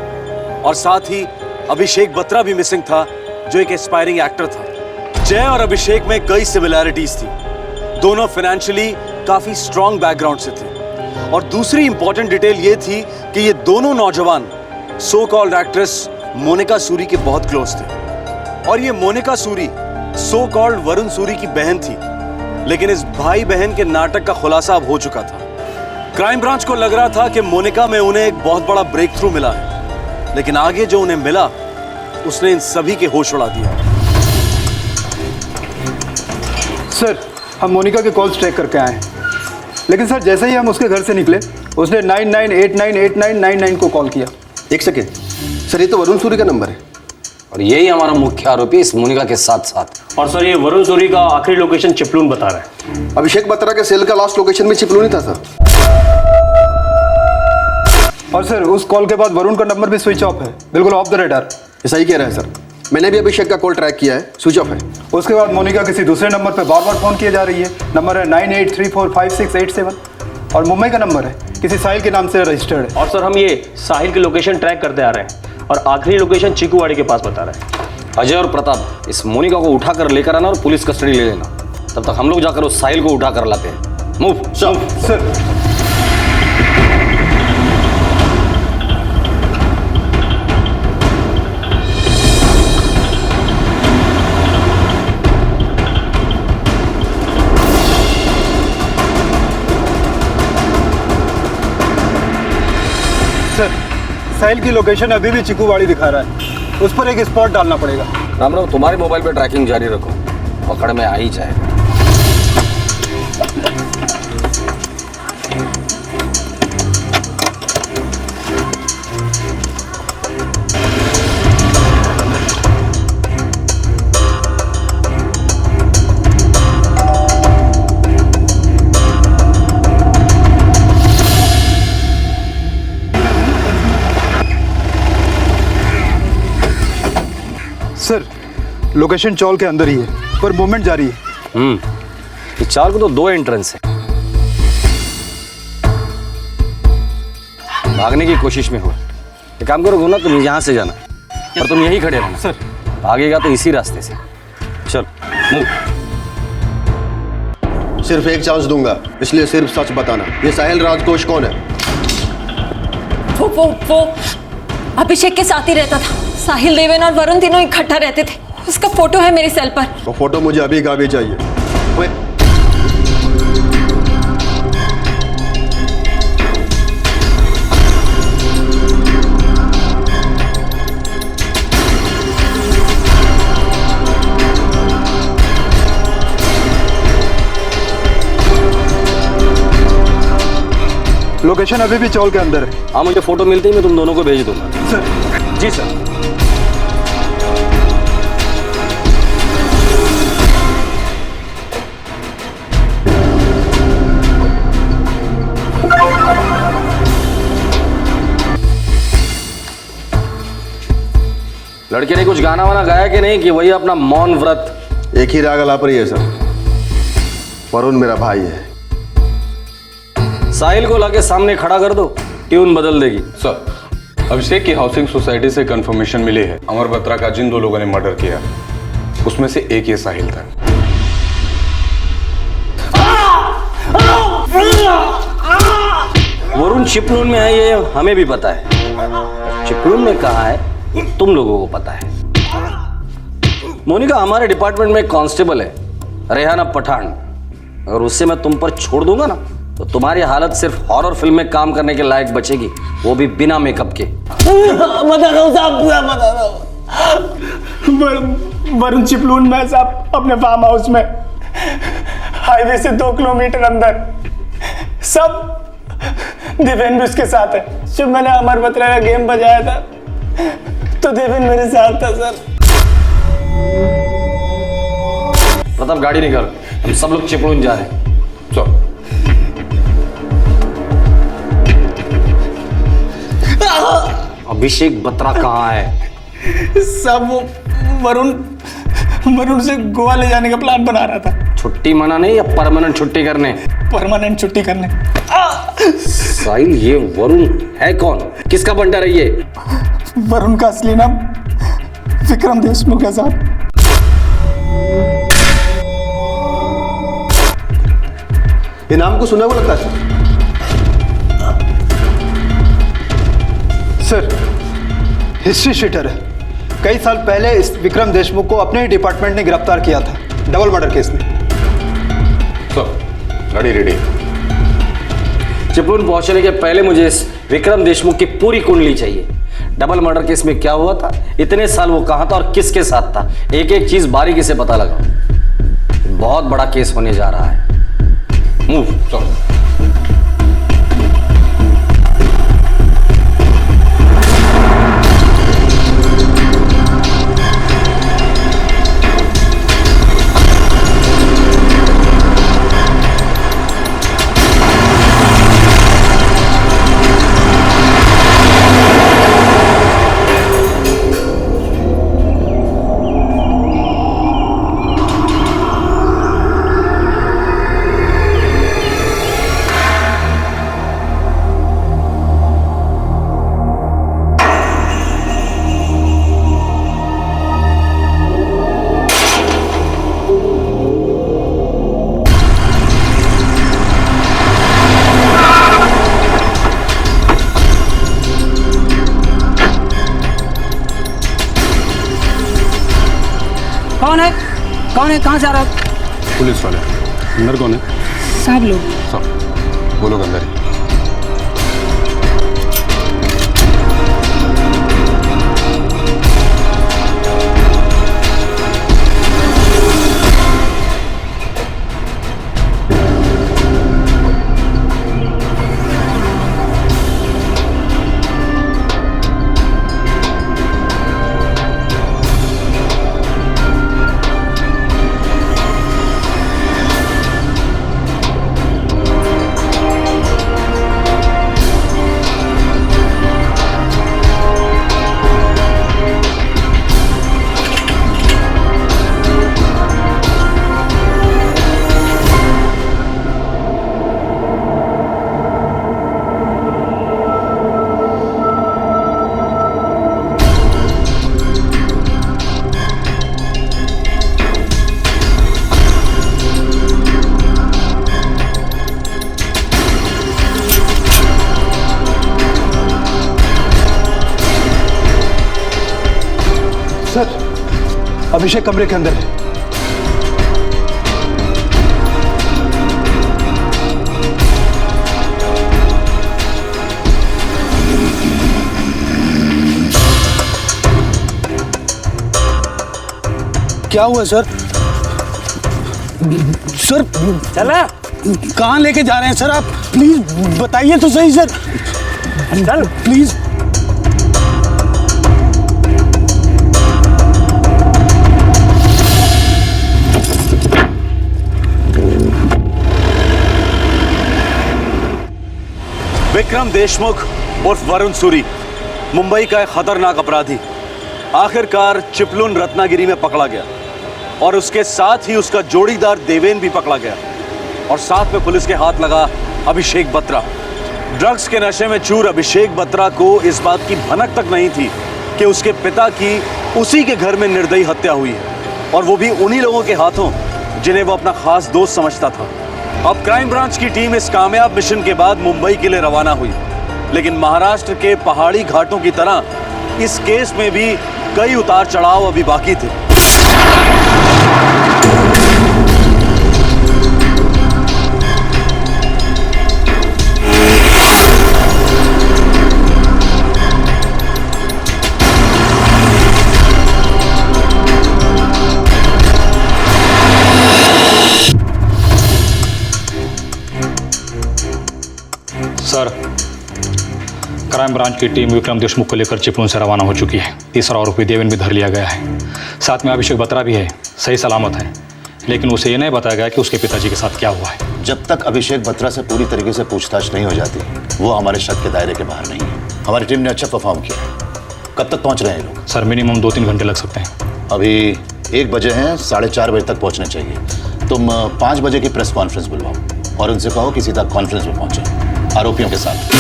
और साथ ही अभिषेक बत्रा भी मिसिंग था जो एक एस्पायरिंग एक्टर था। जय और अभिषेक में कई सिमिलैरिटीज थी। दोनों फाइनेंशियली काफी स्ट्रॉन्ग बैकग्राउंड से थे। और दूसरी इंपॉर्टेंट डिटेल ये थी कि ये दोनों नौजवान so called actress Monika Suri के बहुत क्लोज थे। और ये मोनिका सूरी सो कॉल्ड वरुण सूरी की बहन थी। लेकिन इस भाई बहन के नाटक का खुलासा अब हो चुका था। क्राइम ब्रांच को लग रहा था कि मोनिका में उन्हें एक बहुत बड़ा ब्रेक थ्रू मिला है, लेकिन आगे जो उन्हें मिला उसने इन सभी के होश उड़ा दिया। सर, हम मोनिका के कॉल्स ट्रैक करके आए हैं, लेकिन सर जैसे ही हम उसके घर से निकले उसने 99898999 को कॉल किया। एक सेकेंड सर, ये तो वरुण सूरी का नंबर है और यही हमारा मुख्य आरोपी इस मोनिका के साथ साथ। और सर ये वरुण सूरी का आखिरी लोकेशन चिपलून बता रहा है। अभिषेक बत्रा के सेल का लास्ट लोकेशन भी चिपलून ही था सर। और सर उस कॉल के बाद वरुण का नंबर भी स्विच ऑफ है, बिल्कुल ऑफ द रेडार। ऐसा ही कह रहा है सर। मैंने भी अभिषेक का कॉल ट्रैक किया है, स्विच ऑफ है। उसके बाद मोनिका किसी दूसरे नंबर पर बार बार फ़ोन किए जा रही है। नंबर है 98345687 और मुंबई का नंबर है, किसी साहिल के नाम से रजिस्टर्ड है। और सर हम ये साहिल की लोकेशन ट्रैक करते आ रहे हैं और आखिरी लोकेशन चीकूवाड़ी के पास बता रहे हैं। अजय और प्रताप, इस मोनिका को उठाकर लेकर आना और पुलिस कस्टडी ले लेना। तब तक हम लोग जाकर उस साहिल को उठा कर लाते हैं। Move sir. सर, साहिल की लोकेशन अभी भी चिकूवाड़ी दिखा रहा है, उस पर एक स्पॉट डालना पड़ेगा। रामराव, तुम्हारे मोबाइल पे ट्रैकिंग जारी रखो, पकड़ में आ ही जाएगा। सर, लोकेशन चौल के अंदर ही है, पर मूवमेंट जारी है। इस चाल को तो 2 एंट्रेंस है। भागने की कोशिश में हो। एक काम करो ना, तुम यहाँ से जाना और तुम यहीं खड़े रहना। सर, भागेगा तो इसी रास्ते से। चल मूव। सिर्फ एक चांस दूंगा, इसलिए सिर्फ सच बताना। ये साहिल राजकोष कौन है? वो अभिषेक के साथ ही रहता था। साहिल, देवेन और वरुण तीनों इकट्ठा रहते थे। उसका फोटो है मेरे सेल पर। वो फोटो मुझे अभी का भी चाहिए। लोकेशन अभी भी चौल के अंदर है। हाँ, मुझे फोटो मिलते ही मैं तुम दोनों को भेज दूंगा। सर। जी सर। लड़के ने कुछ गाना वाना गाया कि नहीं, कि वही अपना मौन व्रत? एक ही राग अलाप रही है सर। वरुण मेरा भाई है। साहिल को लाके सामने खड़ा कर दो, ट्यून बदल देगी। सर, अभिषेक की हाउसिंग सोसाइटी से कंफर्मेशन मिली है अमर बत्रा का जिन 2 लोगों ने मर्डर किया उसमें से एक ये साहिल था। वरुण चिपलून में है, ये हमें भी पता है। चिपलून में कहाँ है ये तुम लोगों को पता है। मोनिका हमारे डिपार्टमेंट में एक कांस्टेबल है, रेहाना पठान। अगर उससे मैं तुम पर छोड़ दूंगा ना, तो तुम्हारी हालत सिर्फ हॉरर फिल्म में काम करने के लायक बचेगी, वो भी बिना मेकअप के। बता दो साहब, पूरा बता दो। वरुण चिपलून में साहब, अपने फार्म हाउस में, हाईवे से 2 किलोमीटर अंदर। सब देवेन भी उसके साथ है। जब मैंने अमर बत्रा का गेम बजाया था तो देवेन मेरे साथ था सर। प्रताप, गाड़ी निकाल, हम सब लोग चिपलून जा रहे हैं। चलो। अभिषेक बत्रा कहाँ है? सब वो वरुण से गोवा ले जाने का प्लान बना रहा था। छुट्टी मनाने या परमानेंट छुट्टी करने? परमानेंट छुट्टी करने। साहिल, ये वरुण है कौन? किसका बंटा रही है? वरुण का असली नाम विक्रम देशमुख है साहब। ये नाम को सुना हुआ लगता है सर। हिस्ट्री शीटर है। कई साल पहले इस विक्रम देशमुख को अपने ही डिपार्टमेंट ने गिरफ्तार किया था, डबल मर्डर केस में। गाड़ी रेडी। चिपलून पहुंचने के पहले मुझे इस विक्रम देशमुख की पूरी कुंडली चाहिए। डबल मर्डर केस में क्या हुआ था, इतने साल वो कहां था और किसके साथ था, एक एक चीज बारीकी से पता लगाओ। बहुत बड़ा केस होने जा रहा है। मूव। है? कहाँ जा रहा है? पुलिस वाले अंदर कौन है? सब लोग। सब वो लोग अंदर ही। सर, अभिषेक कमरे के अंदर है। क्या हुआ सर? सर चला। कहाँ लेके जा रहे हैं सर आप? प्लीज बताइए तो सही सर। चल प्लीज। विक्रम देशमुख उर्फ वरुण सूरी, मुंबई का एक खतरनाक अपराधी, आखिरकार चिपलुन रत्नागिरी में पकड़ा गया और उसके साथ ही उसका जोड़ीदार देवेन भी पकड़ा गया और साथ में पुलिस के हाथ लगा अभिषेक बत्रा। ड्रग्स के नशे में चूर अभिषेक बत्रा को इस बात की भनक तक नहीं थी कि उसके पिता की उसी के घर में निर्दयी हत्या हुई है, और वो भी उन्हीं लोगों के हाथों जिन्हें वो अपना खास दोस्त समझता था। अब क्राइम ब्रांच की टीम इस कामयाब मिशन के बाद मुंबई के लिए रवाना हुई, लेकिन महाराष्ट्र के पहाड़ी घाटों की तरह इस केस में भी कई उतार चढ़ाव अभी बाकी थे। सर, क्राइम ब्रांच की टीम विक्रम देशमुख को लेकर चिपलुन से रवाना हो चुकी है। तीसरा आरोपी देवेन भी धर लिया गया है, साथ में अभिषेक बत्रा भी है, सही सलामत है, लेकिन उसे ये नहीं बताया गया कि उसके पिताजी के साथ क्या हुआ है। जब तक अभिषेक बत्रा से पूरी तरीके से पूछताछ नहीं हो जाती, वो हमारे शक के दायरे के बाहर नहीं है। हमारी टीम ने अच्छा परफॉर्म किया है। कब तक पहुंच रहे हैं लोग? सर, मिनिमम 2-3 घंटे लग सकते हैं। अभी 1 बजे हैं, 4:30 बजे तक पहुंचने चाहिए। तुम 5 बजे की प्रेस कॉन्फ्रेंस बुलवाओ और उनसे कहो कि सीधा कॉन्फ्रेंस में पहुंचे आरोपियों के साथ।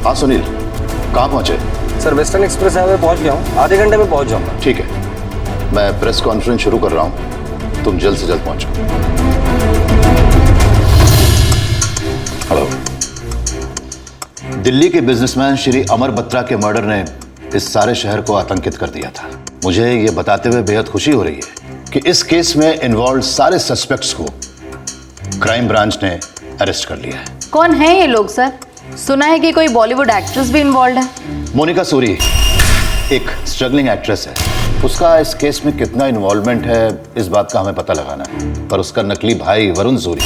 हाँ सुनील, कहाँ पहुँचे? सर, वेस्टर्न एक्सप्रेस हाईवे पहुँच गया हूँ, आधे घंटे में पहुँच जाऊँगा। ठीक है, मैं प्रेस कॉन्फ्रेंस शुरू कर रहा हूँ, तुम जल्द से जल्द पहुँचो। हेलो। दिल्ली के बिजनेसमैन श्री अमर बत्रा के मर्डर ने इस सारे शहर को आतंकित कर दिया था। मुझे ये बताते हुए बेहद खुशी हो रही है कि इस केस में इन्वॉल्व सारे सस्पेक्ट्स को क्राइम ब्रांच ने अरेस्ट कर लिया है। कौन है ये लोग सर? सुना है कि कोई बॉलीवुड एक्ट्रेस भी इन्वॉल्व है। मोनिका सूरी एक स्ट्रगलिंग एक्ट्रेस है। उसका इस केस में कितना इन्वॉल्वमेंट है इस बात का हमें पता लगाना है, पर उसका नकली भाई वरुण सूरी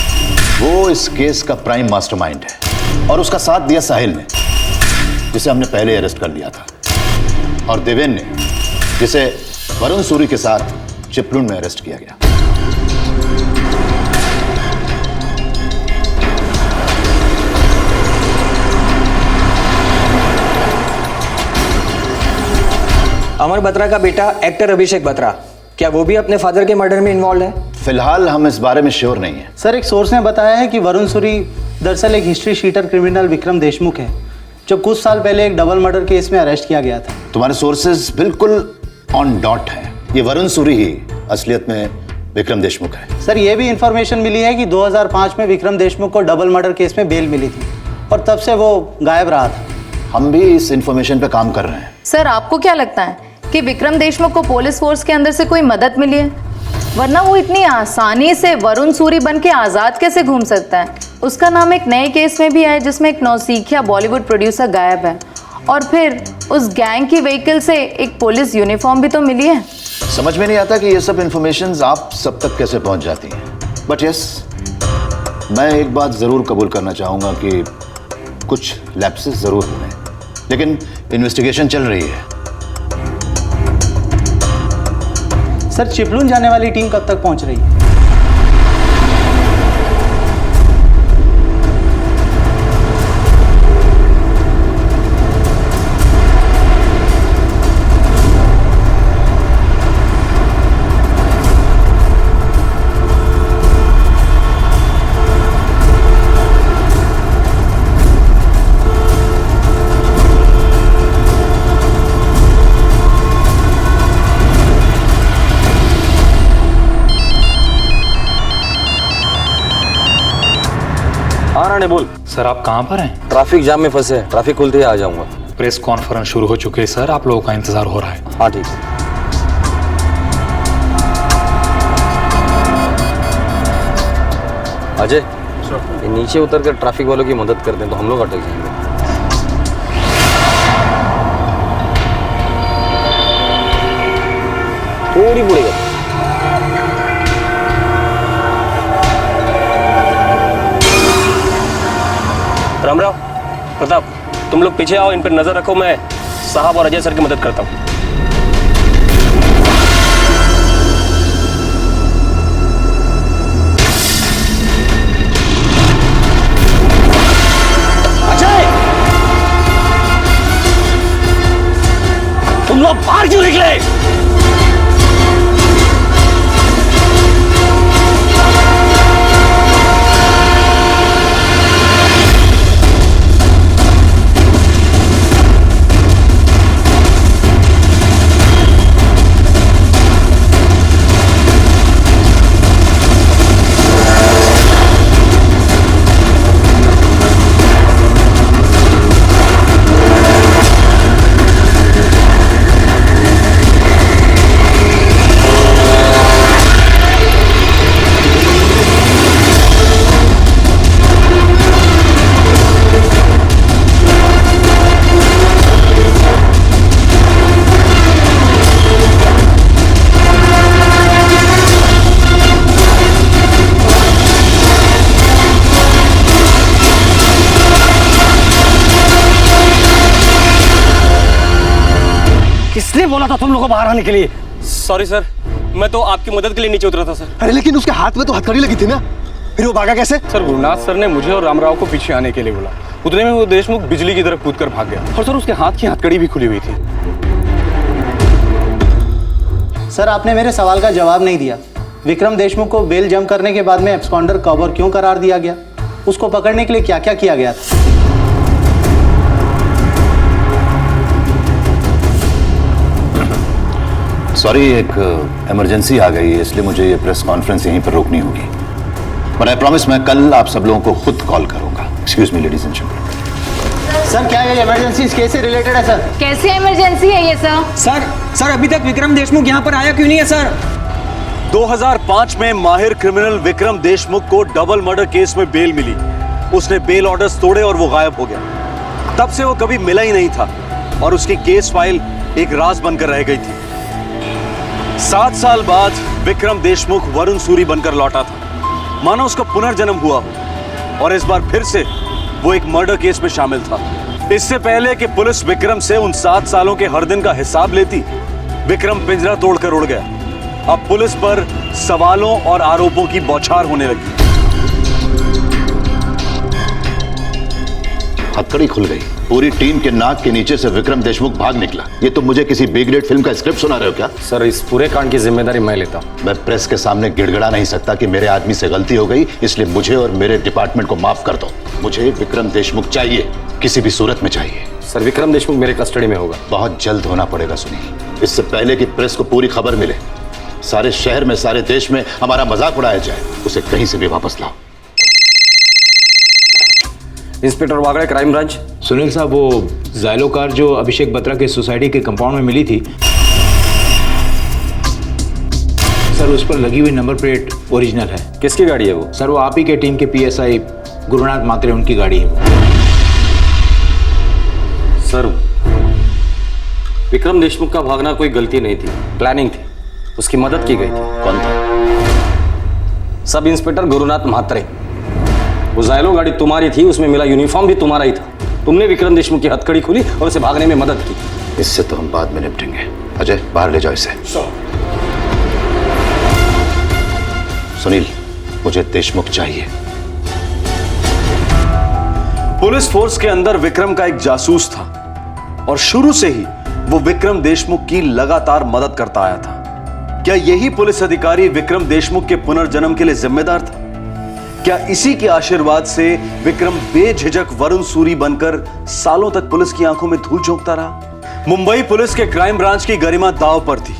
वो इस केस का प्राइम मास्टरमाइंड है और उसका साथ दिया साहिल ने, जिसे हमने पहले अरेस्ट कर लिया था, और देवेन ने, जिसे वरुण सूरी के साथ चिपलुन में अरेस्ट किया गया। अमर बत्रा का बेटा एक्टर अभिषेक बत्रा, क्या वो भी अपने फादर के मर्डर में इन्वॉल्व है? फिलहाल हम इस बारे में श्योर नहीं है। सर, एक सोर्स ने बताया है कि वरुण सूरी दरअसल एक history sheeter criminal Vikram Deshmukh है, जो कुछ साल पहले एक डबल मर्डर केस में अरेस्ट किया गया था। तुम्हारे सोर्सेज बिल्कुल ऑन डॉट है। ये वरुण सूरी ही असलियत में विक्रम देशमुख है। सर, ये भी इंफॉर्मेशन मिली है कि 2005 में विक्रम देशमुख को डबल मर्डर केस में बेल मिली थी और तब से वो गायब रहा था। हम भी इस इंफॉर्मेशन पे काम कर रहे हैं। सर, आपको क्या लगता है कि विक्रम देशमुख को पुलिस फोर्स के अंदर से कोई मदद मिली है? वरना वो इतनी आसानी से वरुण सूरी बन के आज़ाद कैसे घूम सकता है? उसका नाम एक नए केस में भी है जिसमें एक नौसिखिया बॉलीवुड प्रोड्यूसर गायब है, और फिर उस गैंग की व्हीकल से एक पुलिस यूनिफॉर्म भी तो मिली है। समझ में नहीं आता कि ये सब इंफॉर्मेशंस आप सब तक कैसे पहुंच जाती हैं। बट यस, मैं एक बात ज़रूर कबूल करना चाहूँगा कि कुछ लैप्सेस ज़रूर हुए, लेकिन इन्वेस्टिगेशन चल रही है। सर, चिपलून जाने वाली टीम कब तक पहुंच रही है? बोल। सर, आप कहाँ पर हैं? ट्रैफिक जाम में फंसे हैं। ट्रैफिक खुलते ही आ जाऊंगा। प्रेस कॉन्फ्रेंस शुरू हो चुकी है सर, आप लोगों का इंतजार हो रहा है। हाँ ठीक है। अजय, ये नीचे उतर कर ट्रैफिक वालों की मदद कर दें तो हम लोग अटक जाएंगे। थोड़ी बुड़ेगा। रामराव, प्रताप, तुम लोग पीछे आओ, इन पर नजर रखो। मैं साहब और अजय सर की मदद करता हूँ। अजय, तुम लोग बाहर क्यों निकले? किसने बोला था तुम लोगों को बाहर आने के लिए? सॉरी सर, मैं तो आपकी मदद के लिए नीचे उतरा था सर। अरे लेकिन उसके हाथ में तो हथकड़ी लगी थी ना, फिर वो भागा कैसे? सर, गुरुनाथ सर ने मुझे और रामराव को पीछे आने के लिए बोला। उतने में वो देशमुख बिजली की तरफ कूदकर भाग गया और सर उसके हाथ की हथकड़ी भी खुली हुई थी। सर, आपने मेरे सवाल का जवाब नहीं दिया। विक्रम देशमुख को बेल जंप करने के बाद में एब्सकॉन्डर कवर क्यों करार दिया गया? उसको पकड़ने के लिए क्या क्या किया गया था? सॉरी, एक इमरजेंसी आ गई है, इसलिए मुझे ये प्रेस कॉन्फ्रेंस यहीं पर रोकनी होगी। बट आई प्रॉमिस मैं कल आप सब लोगों को खुद कॉल करूंगा। Excuse me ladies and gentleman. Sir, क्या ये इमरजेंसी इस केस से रिलेटेड है? सर, कैसे इमरजेंसी है ये सर? सर अभी तक विक्रम देशमुख यहाँ पर आया क्यों नहीं है सर? 2005 में माहिर क्रिमिनल विक्रम देशमुख को डबल मर्डर केस में बेल मिली। उसने बेल ऑर्डर्स तोड़े और वो गायब हो गया। तब से वो कभी मिला ही नहीं था और उसकी केस फाइल एक राज बनकर रह गई थी। 7 साल बाद विक्रम देशमुख वरुण सूरी बनकर लौटा था, मानो उसका पुनर्जन्म हुआ हो, और इस बार फिर से वो एक मर्डर केस में शामिल था। इससे पहले कि पुलिस विक्रम से उन 7 सालों के हर दिन का हिसाब लेती, विक्रम पिंजरा तोड़कर उड़ गया। अब पुलिस पर सवालों और आरोपों की बौछार होने लगी। हथकड़ी खुल गई। पूरी टीम के नाक के नीचे से विक्रम देशमुख भाग निकला। ये तुम मुझे किसी बी ग्रेड फिल्म का स्क्रिप्ट सुना रहे हो क्या? सर, इस पूरे कांड की जिम्मेदारी मैं लेता हूँ। मैं प्रेस के सामने गिड़गिड़ा नहीं सकता कि मेरे आदमी से गलती हो गई, इसलिए मुझे और मेरे डिपार्टमेंट को माफ कर दो। मुझे विक्रम देशमुख चाहिए, किसी भी सूरत में चाहिए। सर, विक्रम देशमुख मेरे कस्टडी में होगा। बहुत जल्द होना पड़ेगा सुनील, इससे पहले कि प्रेस को पूरी खबर मिले, सारे शहर में, सारे देश में हमारा मजाक उड़ाया जाए। उसे कहीं से भी वापस लाओ। Inspector Wagde, crime branch. Sunil साहब, वो जाइलो कार जो अभिषेक बत्रा के सोसाइटी के कंपाउंड में मिली थी सर, उस पर लगी हुई नंबर प्लेट ओरिजिनल है। किसकी गाड़ी है वो? सर, वो आप ही के टीम के पीएसआई गुरुनाथ मात्रे, उनकी गाड़ी है वो। सर, विक्रम देशमुख का भागना कोई गलती नहीं थी, प्लानिंग थी, उसकी मदद की गई थी। कौन था? Sub inspector Gurunath Mhatre. वो जाइलो गाड़ी तुम्हारी थी, उसमें मिला यूनिफॉर्म भी तुम्हारा ही था। तुमने विक्रम देशमुख की हथकड़ी खोली और उसे भागने में मदद की। इससे तो हम बाद में निपटेंगे। अजय, बाहर ले जाओ इसे। सुनील, मुझे देशमुख चाहिए। पुलिस फोर्स के अंदर विक्रम का एक जासूस था और शुरू से ही वो विक्रम देशमुख की लगातार मदद करता आया था। क्या यही पुलिस अधिकारी विक्रम देशमुख के पुनर्जन्म के लिए जिम्मेदार था? क्या इसी के आशीर्वाद से विक्रम बेझिझक वरुण सूरी बनकर सालों तक पुलिस की आंखों में धूल झोंकता रहा? मुंबई पुलिस के क्राइम ब्रांच की गरिमा दांव पर थी।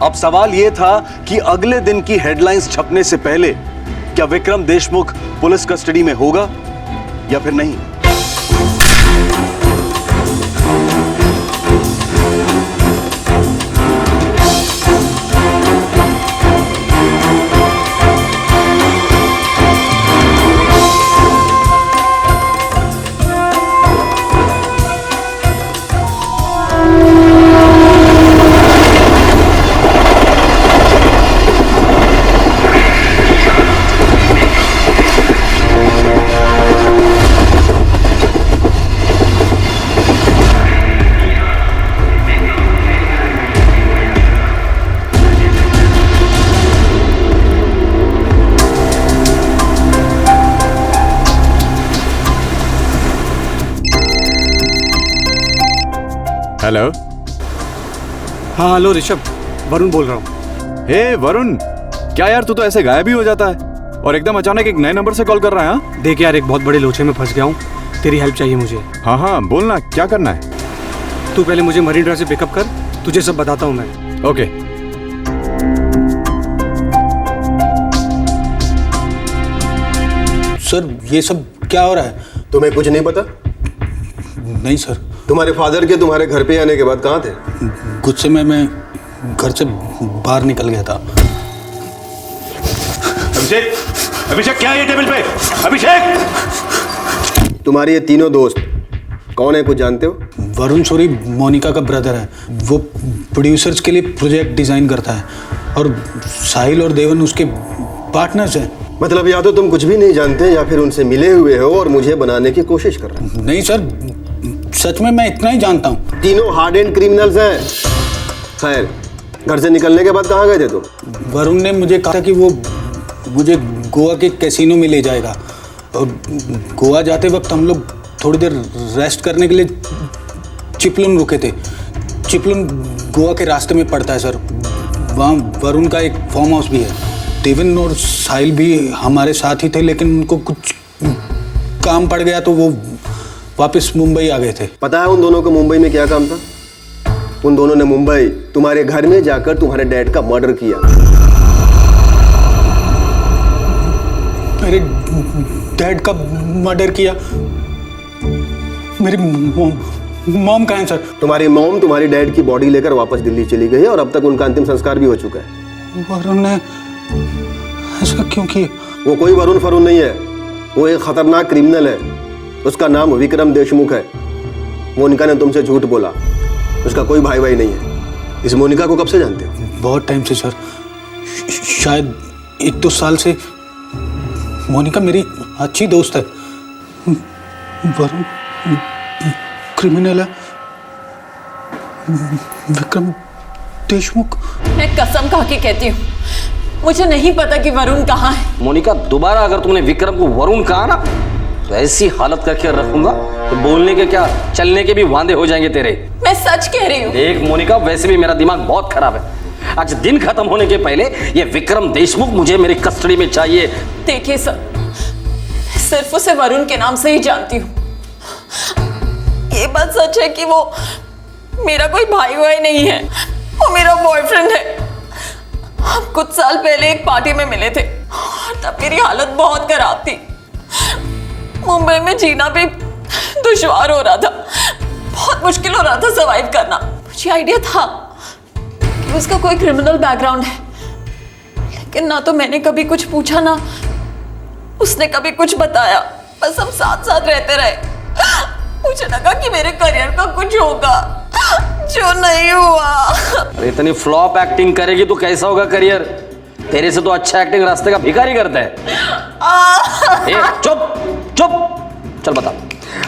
अब सवाल यह था कि अगले दिन की हेडलाइंस छपने से पहले क्या विक्रम देशमुख पुलिस कस्टडी में होगा या फिर नहीं। हेलो। हाँ हेलो ऋषभ, वरुण बोल रहा हूँ। हे वरुण, क्या यार तू तो ऐसे गायब ही हो जाता है और एकदम अचानक एक नए नंबर से कॉल कर रहा है? हाँ देख यार, एक बहुत बड़े लोचे में फंस गया हूँ, तेरी हेल्प चाहिए मुझे। हाँ हाँ बोलना, क्या करना है? तू पहले मुझे मरीन ड्राइव से पिकअप कर, तुझे सब बताता हूँ मैं। ओके। सर, ये सब क्या हो रहा है? तुम्हें कुछ नहीं पता? नहीं सर। तुम्हारे फादर के तुम्हारे घर पे आने के बाद कहाँ थे? गुस्से में मैं घर से बाहर निकल गया था। अभिषेक, अभिषेक क्या है ये टेबल पे? अभिषेक! तुम्हारे ये तीनों दोस्त कौन है, कुछ जानते हो? वरुण सूरी मोनिका का ब्रदर है। वो प्रोड्यूसर्स के लिए प्रोजेक्ट डिजाइन करता है और साहिल और देवन उसके पार्टनर्स हैं। मतलब या तो तुम कुछ भी नहीं जानते या फिर उनसे मिले हुए हो और मुझे बनाने की कोशिश कर रहे हो। नहीं सर, सच में मैं इतना ही जानता हूँ। तीनों हार्ड एंड क्रिमिनल्स हैं। खैर, घर से निकलने के बाद कहाँ गए थे तुम? वरुण ने मुझे कहा था कि वो मुझे गोवा के कैसीनो में ले जाएगा और गोवा जाते वक्त हम लोग थोड़ी देर रेस्ट करने के लिए चिपलुन रुके थे। चिपलुन गोवा के रास्ते में पड़ता है सर। वहाँ वरुण का एक फार्म हाउस भी है। देवन और साहिल भी हमारे साथ ही थे, लेकिन उनको कुछ काम पड़ गया तो वो वापस मुंबई आ गए थे। पता है उन दोनों को मुंबई में क्या काम था? उन दोनों ने मुंबई तुम्हारे घर में जाकर तुम्हारे डैड का मर्डर किया। मेरे डैड का मर्डर किया? मेरी मॉम कहाँ है सर? तुम्हारी मॉम तुम्हारी डैड की बॉडी लेकर वापस दिल्ली चली गई है और अब तक उनका अंतिम संस्कार भी हो चुका है। वरुण ने ऐसा क्यों किया? वो कोई वरुण फरुण नहीं है, वो एक खतरनाक क्रिमिनल है। उसका नाम विक्रम देशमुख है। मोनिका ने तुमसे झूठ बोला, उसका कोई भाई भाई नहीं है। इस मोनिका को कब से जानते हो? बहुत टाइम से सर, शायद 1-2 साल से। मोनिका मेरी अच्छी दोस्त है। वरुण क्रिमिनल है, विक्रम देशमुख। मैं कसम खा के कहती हूँ, मुझे नहीं पता कि वरुण कहाँ है। मोनिका, दोबारा अगर तुमने विक्रम को वरुण कहा ना तो तो ऐसी हालत करके रखूंगा तो बोलने के क्या चलने के भी वांदे हो जाएंगे तेरे। मैं सच कह रही हूँ। देख मोनिका, वैसे भी मेरा दिमाग बहुत खराब है। आज दिन खत्म होने के पहले ये विक्रम देशमुख मुझे मेरी कस्टडी में चाहिए। देखिए सर, सिर्फ उसे वरुण के नाम से ही जानती हूँ। ये बात सच है कि वो मेरा कोई भाई वाई नहीं है, वो मेरा बॉयफ्रेंड है। हम कुछ साल पहले एक पार्टी में मिले थे और तब मेरी हालत बहुत खराब थी। मुंबई में जीना भी दुश्वार हो रहा था, बहुत मुश्किल हो रहा था सर्वाइव करना। मुझे आइडिया था कि उसका कोई क्रिमिनल बैकग्राउंड है, लेकिन ना तो मैंने कभी कुछ पूछा ना उसने कभी कुछ बताया। बस हम साथ साथ रहते रहे। मुझे लगा कि मेरे करियर का कुछ होगा, जो नहीं हुआ। अरे इतनी फ्लॉप एक्टिंग करेगी तो कैसा होगा करियर? तेरे से तो अच्छा एक्टिंग रास्ते का भिखारी करता है। ए, चुप चुप, चल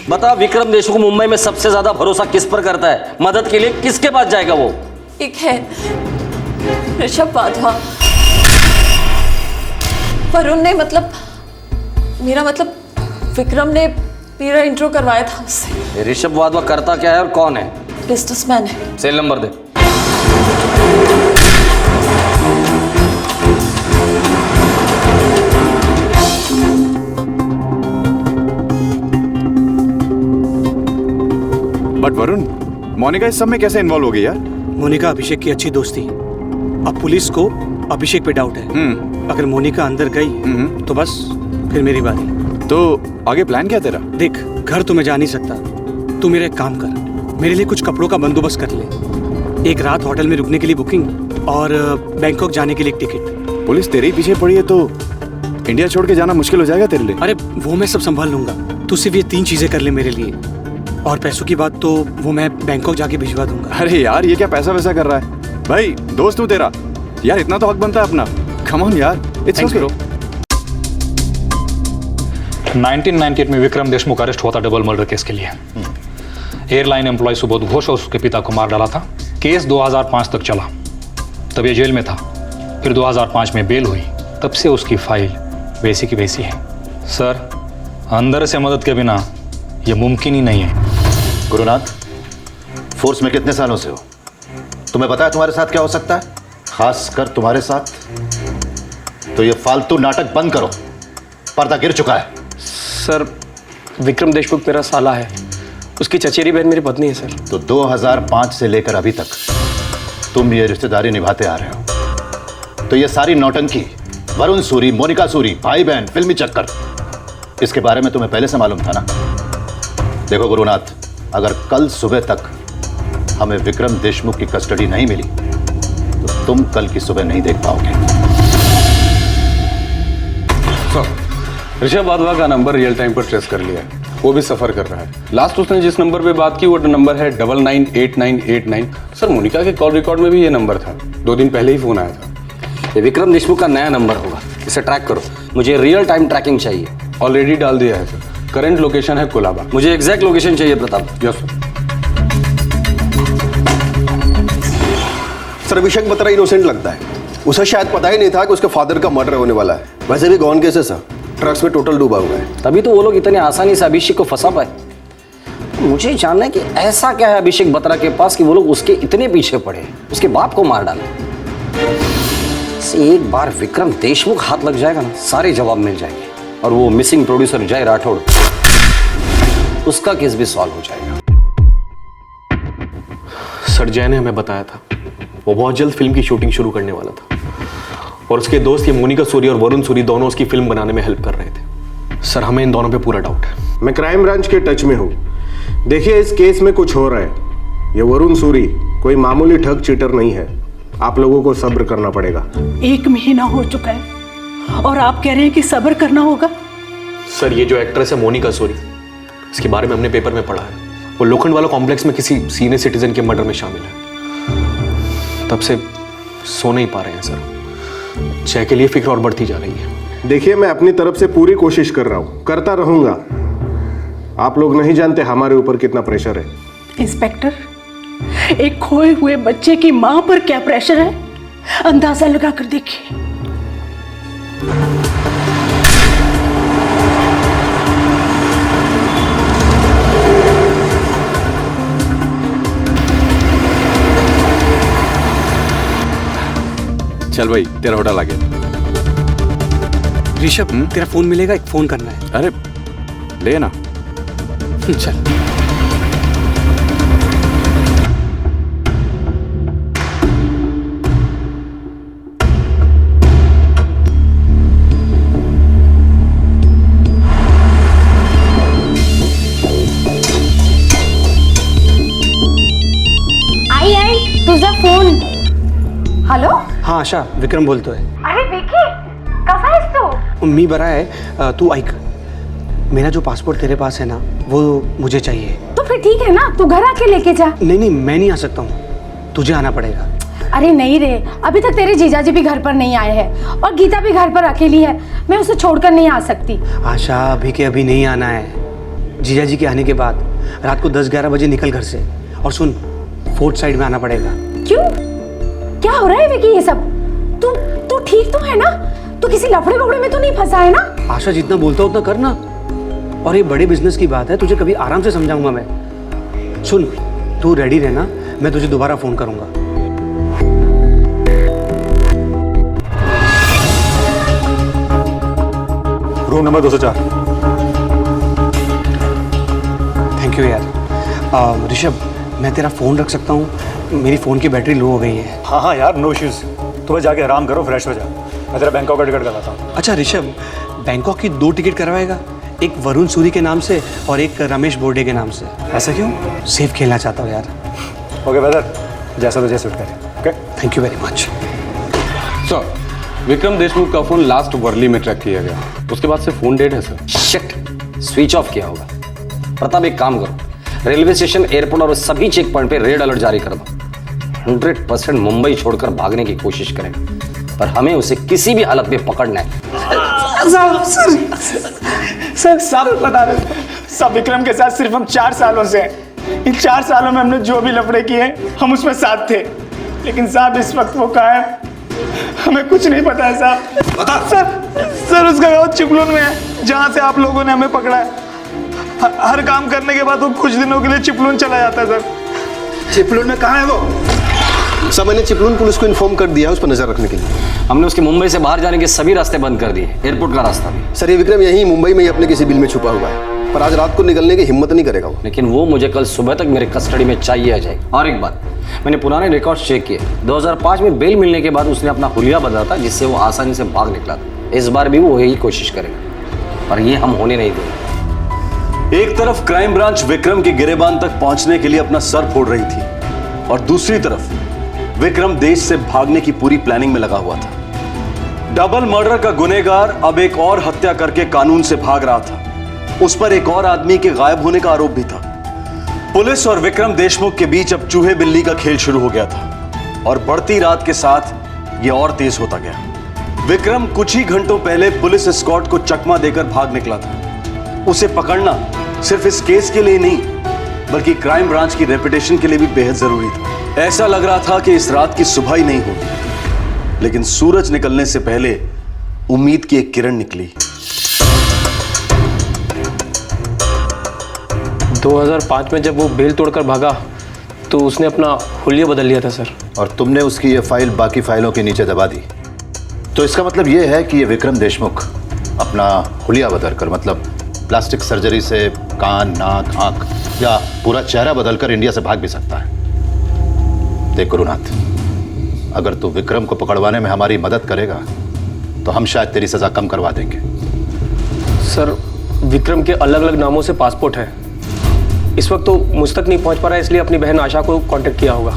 बता विक्रम देशमुख मुंबई में सबसे ज्यादा भरोसा किस पर करता है? मदद के लिए किसके पास जाएगा वो? एक है ऋषभ वाधवा। वरुण ने मेरा विक्रम ने मेरा इंट्रो करवाया था उससे। ऋषभ वाधवा करता क्या है और कौन है? बिजनेसमैन है। सेल नंबर दे। बट वरुण, मोनिका इस सब में कैसे इन्वॉल्व हो गई यार? मोनिका अभिषेक की अच्छी दोस्ती। अब पुलिस को अभिषेक पे डाउट है। अगर मोनिका अंदर गई तो बस फिर मेरी बारी। तो आगे प्लान क्या तेरा? देख, घर तो मैं जा नहीं सकता। तू मेरा एक काम कर, मेरे लिए कुछ कपड़ों का बंदोबस्त कर ले। एक रात होटल में रुकने के लिए बुकिंग और बैंकॉक जाने के लिए टिकट। पुलिस तेरे ही पीछे पड़ी है तो इंडिया छोड़ के जाना मुश्किल हो जाएगा तेरे लिए। अरे वो मैं सब संभाल लूंगा, तू सिर्फ ये 3 चीजें कर ले मेरे लिए। और पैसों की बात तो वो मैं बैंकॉक जाके भिजवा दूंगा। अरे यार, ये क्या पैसा वैसा कर रहा है? भाई दोस्त हूँ तेरा यार, इतना तो हक बनता है अपना। कम ऑन यार, इट्स ओके। 1998 में विक्रम देशमुख अरेस्ट हुआ था डबल मर्डर केस के लिए। एयरलाइन एम्प्लॉय सुबोध घोष और उसके पिता को मार डाला था। केस 2005 तक चला, तब ये जेल में था। फिर 2005 में बेल हुई, तब से उसकी फाइल वैसी की वैसी है। सर, अंदर से मदद के बिना ये मुमकिन ही नहीं है। गुरुनाथ, फोर्स में कितने सालों से हो? तुम्हें पता है तुम्हारे साथ क्या हो सकता है? खासकर तुम्हारे साथ। तो ये फालतू नाटक बंद करो, पर्दा गिर चुका है। सर, विक्रम देशमुख मेरा साला है, उसकी चचेरी बहन मेरी पत्नी है सर। तो 2005 से लेकर अभी तक तुम ये रिश्तेदारी निभाते आ रहे हो। तो ये सारी नौटंकी, वरुण सूरी, मोनिका सूरी, भाई बहन, फिल्मी चक्कर, इसके बारे में तुम्हें पहले से मालूम था ना? देखो गुरुनाथ, अगर कल सुबह तक हमें विक्रम देशमुख की कस्टडी नहीं मिली तो तुम कल की सुबह नहीं देख पाओगे। ऋषभ वाधवा का नंबर रियल टाइम पर ट्रेस कर लिया है, वो भी सफर कर रहा है। लास्ट उसने जिस नंबर पे बात की वो नंबर है 998989। सर, मोनिका के कॉल रिकॉर्ड में भी ये नंबर था, 2 दिन पहले ही फोन आया था। ये विक्रम देशमुख का नया नंबर होगा, इसे ट्रैक करो। मुझे रियल टाइम ट्रैकिंग चाहिए। ऑलरेडी डाल दिया है सर। करंट लोकेशन है कोलाबा। मुझे एग्जैक्ट लोकेशन चाहिए Pratap. Yes sir. Sir, Abhishek Batra innocent लगता है। उसे शायद पता ही नहीं था कि उसके फादर का मर्डर होने वाला है। वैसे भी गॉन केस है सर, ट्रक्स में टोटल डूबा हुआ है। तभी तो वो लोग इतने आसानी से अभिषेक को फंसा पाए। मुझे जानना है कि ऐसा क्या है अभिषेक बत्रा के पास कि वो लोग उसके इतने पीछे पड़े, उसके बाप को मार डाले। एक बार विक्रम देशमुख हाथ लग जाएगा ना, सारे जवाब मिल जाएंगे और वो मिसिंग प्रोड्यूसर जय राठौड़, उसका केस भी सॉल्व हो जाएगा। सर, जय ने हमें बताया था वो बहुत जल्द फिल्म की शूटिंग शुरू करने वाला था और उसके दोस्त ये मोनिका सूरी और वरुण सूरी दोनों उसकी फिल्म बनाने में हेल्प कर रहे थे। सर, हमें इन दोनों पे पूरा डाउट है। मैं क्राइम ब्रांच के टच में हूँ। देखिए, इस केस में कुछ हो रहा है। ये वरुण सूरी कोई मामूली ठग चीटर नहीं है। आप लोगों को सब्र करना पड़ेगा। 1 महीना हो चुका है और आप कह रहे हैं कि सब्र करना होगा। सर, ये जो एक्ट्रेस है मोनिका सूरी, इसके बारे में हमने पेपर में पढ़ा है। वो लोखंड वाला कॉम्प्लेक्स में किसी सीनियर सिटीजन के मर्डर में शामिल है। तब से सो नहीं पा रहे हैं सर। जय के लिए फिक्र और बढ़ती जा रही है। देखिए, मैं अपनी तरफ से पूरी कोशिश कर रहा हूँ, करता रहूंगा। आप लोग नहीं जानते हमारे ऊपर कितना प्रेशर है। इंस्पेक्टर, एक खोए हुए बच्चे की मां पर क्या प्रेशर है, अंदाजा लगा कर देखिए। चल भाई, तेरा होटल आ गया। ऋषभ, तेरा फोन मिलेगा, एक फोन करना है। अरे ले ना। चल। आई तुझा फोन. हॅलो. हाँ आशा, विक्रम बोलतोय. अरे विकी, कसा आहेस तू? मी बरा है. तू ऐक, मेरा जो पासपोर्ट तेरे पास है ना, वो मुझे चाहिए. तो फिर ठीक है ना, तू घर आके लेके जा. नहीं, मैं नहीं आ सकता हूँ, तुझे आना पड़ेगा. अरे नहीं रे, अभी तक तेरे जीजाजी भी घर पर नहीं आए हैं और गीता भी घर पर अकेली है. मैं उसे छोड़कर नहीं आ सकती. आशा, अभी के अभी नहीं आना है. जीजाजी के आने के बाद रात को 10-11 बजे निकल घर से. और सुन, फोर्थ साइड में आना पड़ेगा. क्यों? क्या हो रहा है विकी ये सब? तू ठीक तो है ना? तू किसी लफड़े बफड़े में तो नहीं फंसा है ना? आशा, जितना बोलता उतना करना. और ये बड़े बिजनेस की बात है, तुझे कभी आराम से समझाऊंगा मैं. सुन, तू रेडी रहना, मैं तुझे दोबारा फोन करूंगा. Room number 204. थैंक यू यार. ऋषभ, मैं तेरा फ़ोन रख सकता हूँ? मेरी फ़ोन की बैटरी लो हो गई है. हाँ यार, नो इश्यूज़. तुम्हें जाके आराम करो, फ्रेश हो जा. मैं तेरा बैंकॉक का टिकट करवाता हूँ. अच्छा ऋषभ, बैंकॉक की 2 टिकट करवाएगा, एक वरुण सूरी के नाम से और एक रमेश बोर्डे के नाम से. ऐसा क्यों? सेफ खेलना चाहता हूँ यार. ओके ब्रदर, जैसा तुझे सूट करे. Okay, thank you very much. Sir, Vikram Deshmukh का फोन लास्ट वर्ली में ट्रैक किया गया, उसके बाद से फोन डेड है सर. शिट, स्विच ऑफ किया होगा. प्रताप, एक काम करो, रेलवे स्टेशन, एयरपोर्ट और सभी चेक पॉइंट पे रेड अलर्ट जारी कर दो. 100% मुंबई छोड़कर भागने की कोशिश करेगा, पर हमें उसे किसी भी हालत में पकड़ना है. सर सब बता रहे. सब विक्रम के साथ सिर्फ हम 4 सालों से हैं. इन 4 सालों में हमने जो भी लफड़े किए, हम उसमें साथ थे. लेकिन साहब, इस वक्त वो कहाँ है, हमें कुछ नहीं पता है साहब. बता. सर उसका गाँव चिपलून में है, जहाँ से आप लोगों ने हमें पकड़ा है. हर काम करने के बाद वो कुछ दिनों के लिए चिपलून चला जाता है सर. चिपलून में कहाँ है वो? सर, मैंने चिपलून पुलिस को इन्फॉर्म कर दिया है उस पर नजर रखने के लिए. हमने उसके मुंबई से बाहर जाने के सभी रास्ते बंद कर दिए, एयरपोर्ट का रास्ता भी. सर, ये विक्रम यहीं मुंबई में ही अपने किसी बिल में छुपा हुआ है, पर आज रात को निकलने की हिम्मत नहीं करेगा वो. लेकिन वो मुझे कल सुबह तक मेरे कस्टडी में चाहिए आ जाएगी. और एक बात, मैंने पुराने रिकॉर्ड चेक किए. 2005 में बेल मिलने के बाद उसने अपना हुलिया बदला था, जिससे वो आसानी से भाग निकला था. इस बार भी वो यही कोशिश करेगा, पर ये हम होने नहीं देंगे. एक तरफ क्राइम ब्रांच विक्रम के गिरेबान तक पहुंचने के लिए अपना सर फोड़ रही थी, और दूसरी तरफ विक्रम देश से भागने की पूरी प्लानिंग में लगा हुआ था. डबल मर्डर का गुनहगार अब एक और हत्या करके कानून से भाग रहा था. उस पर एक और आदमी के गायब होने का आरोप भी था. पुलिस और विक्रम देशमुख के बीच अब चूहे बिल्ली का खेल शुरू हो गया था, और बढ़ती रात के साथ यह और तेज होता गया. विक्रम कुछ ही घंटों पहले पुलिस एस्कॉर्ट को चकमा देकर भाग निकला था. उसे पकड़ना सिर्फ इस केस के लिए नहीं, बल्कि क्राइम ब्रांच की रेपुटेशन के लिए भी बेहद जरूरी था. ऐसा लग रहा था कि इस रात की सुबह ही नहीं होगी, लेकिन सूरज निकलने से पहले उम्मीद की एक किरण निकली. 2005 में जब वो बेल तोड़कर भागा, तो उसने अपना हुलिया बदल लिया था सर. और तुमने उसकी ये फाइल बाकी फाइलों के नीचे दबा दी. तो इसका मतलब ये है कि ये विक्रम देशमुख अपना हुलिया बदलकर, मतलब प्लास्टिक सर्जरी से कान, नाक, आंख या पूरा चेहरा बदलकर इंडिया से भाग भी सकता है. देख गुरुनाथ, अगर तू विक्रम को पकड़वाने में हमारी मदद करेगा तो हम शायद तेरी सजा कम करवा देंगे. सर, विक्रम के अलग अलग नामों से पासपोर्ट है. इस वक्त तो मुझ तक नहीं पहुंच पा रहा है, इसलिए अपनी बहन आशा को कांटेक्ट किया होगा,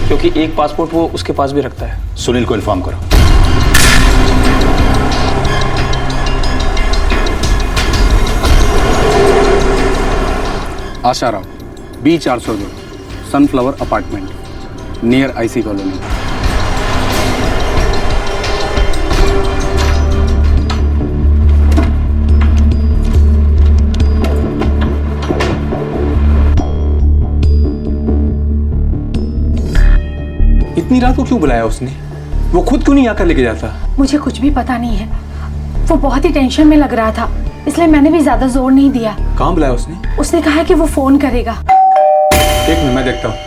क्योंकि एक पासपोर्ट वो उसके पास भी रखता है. सुनील को इन्फॉर्म करो. Asharam, B402, sunflower apartment, near IC colony. इतनी रात को क्यों बुलाया उसने? वो खुद क्यों नहीं आकर लेके जाता? मुझे कुछ भी पता नहीं है. वो बहुत ही टेंशन में लग रहा था, इसलिए मैंने भी ज्यादा जोर नहीं दिया. कहाँ बुलाया उसने? उसने कहा कि वो फोन करेगा. एक मिनट, मैं देखता हूँ.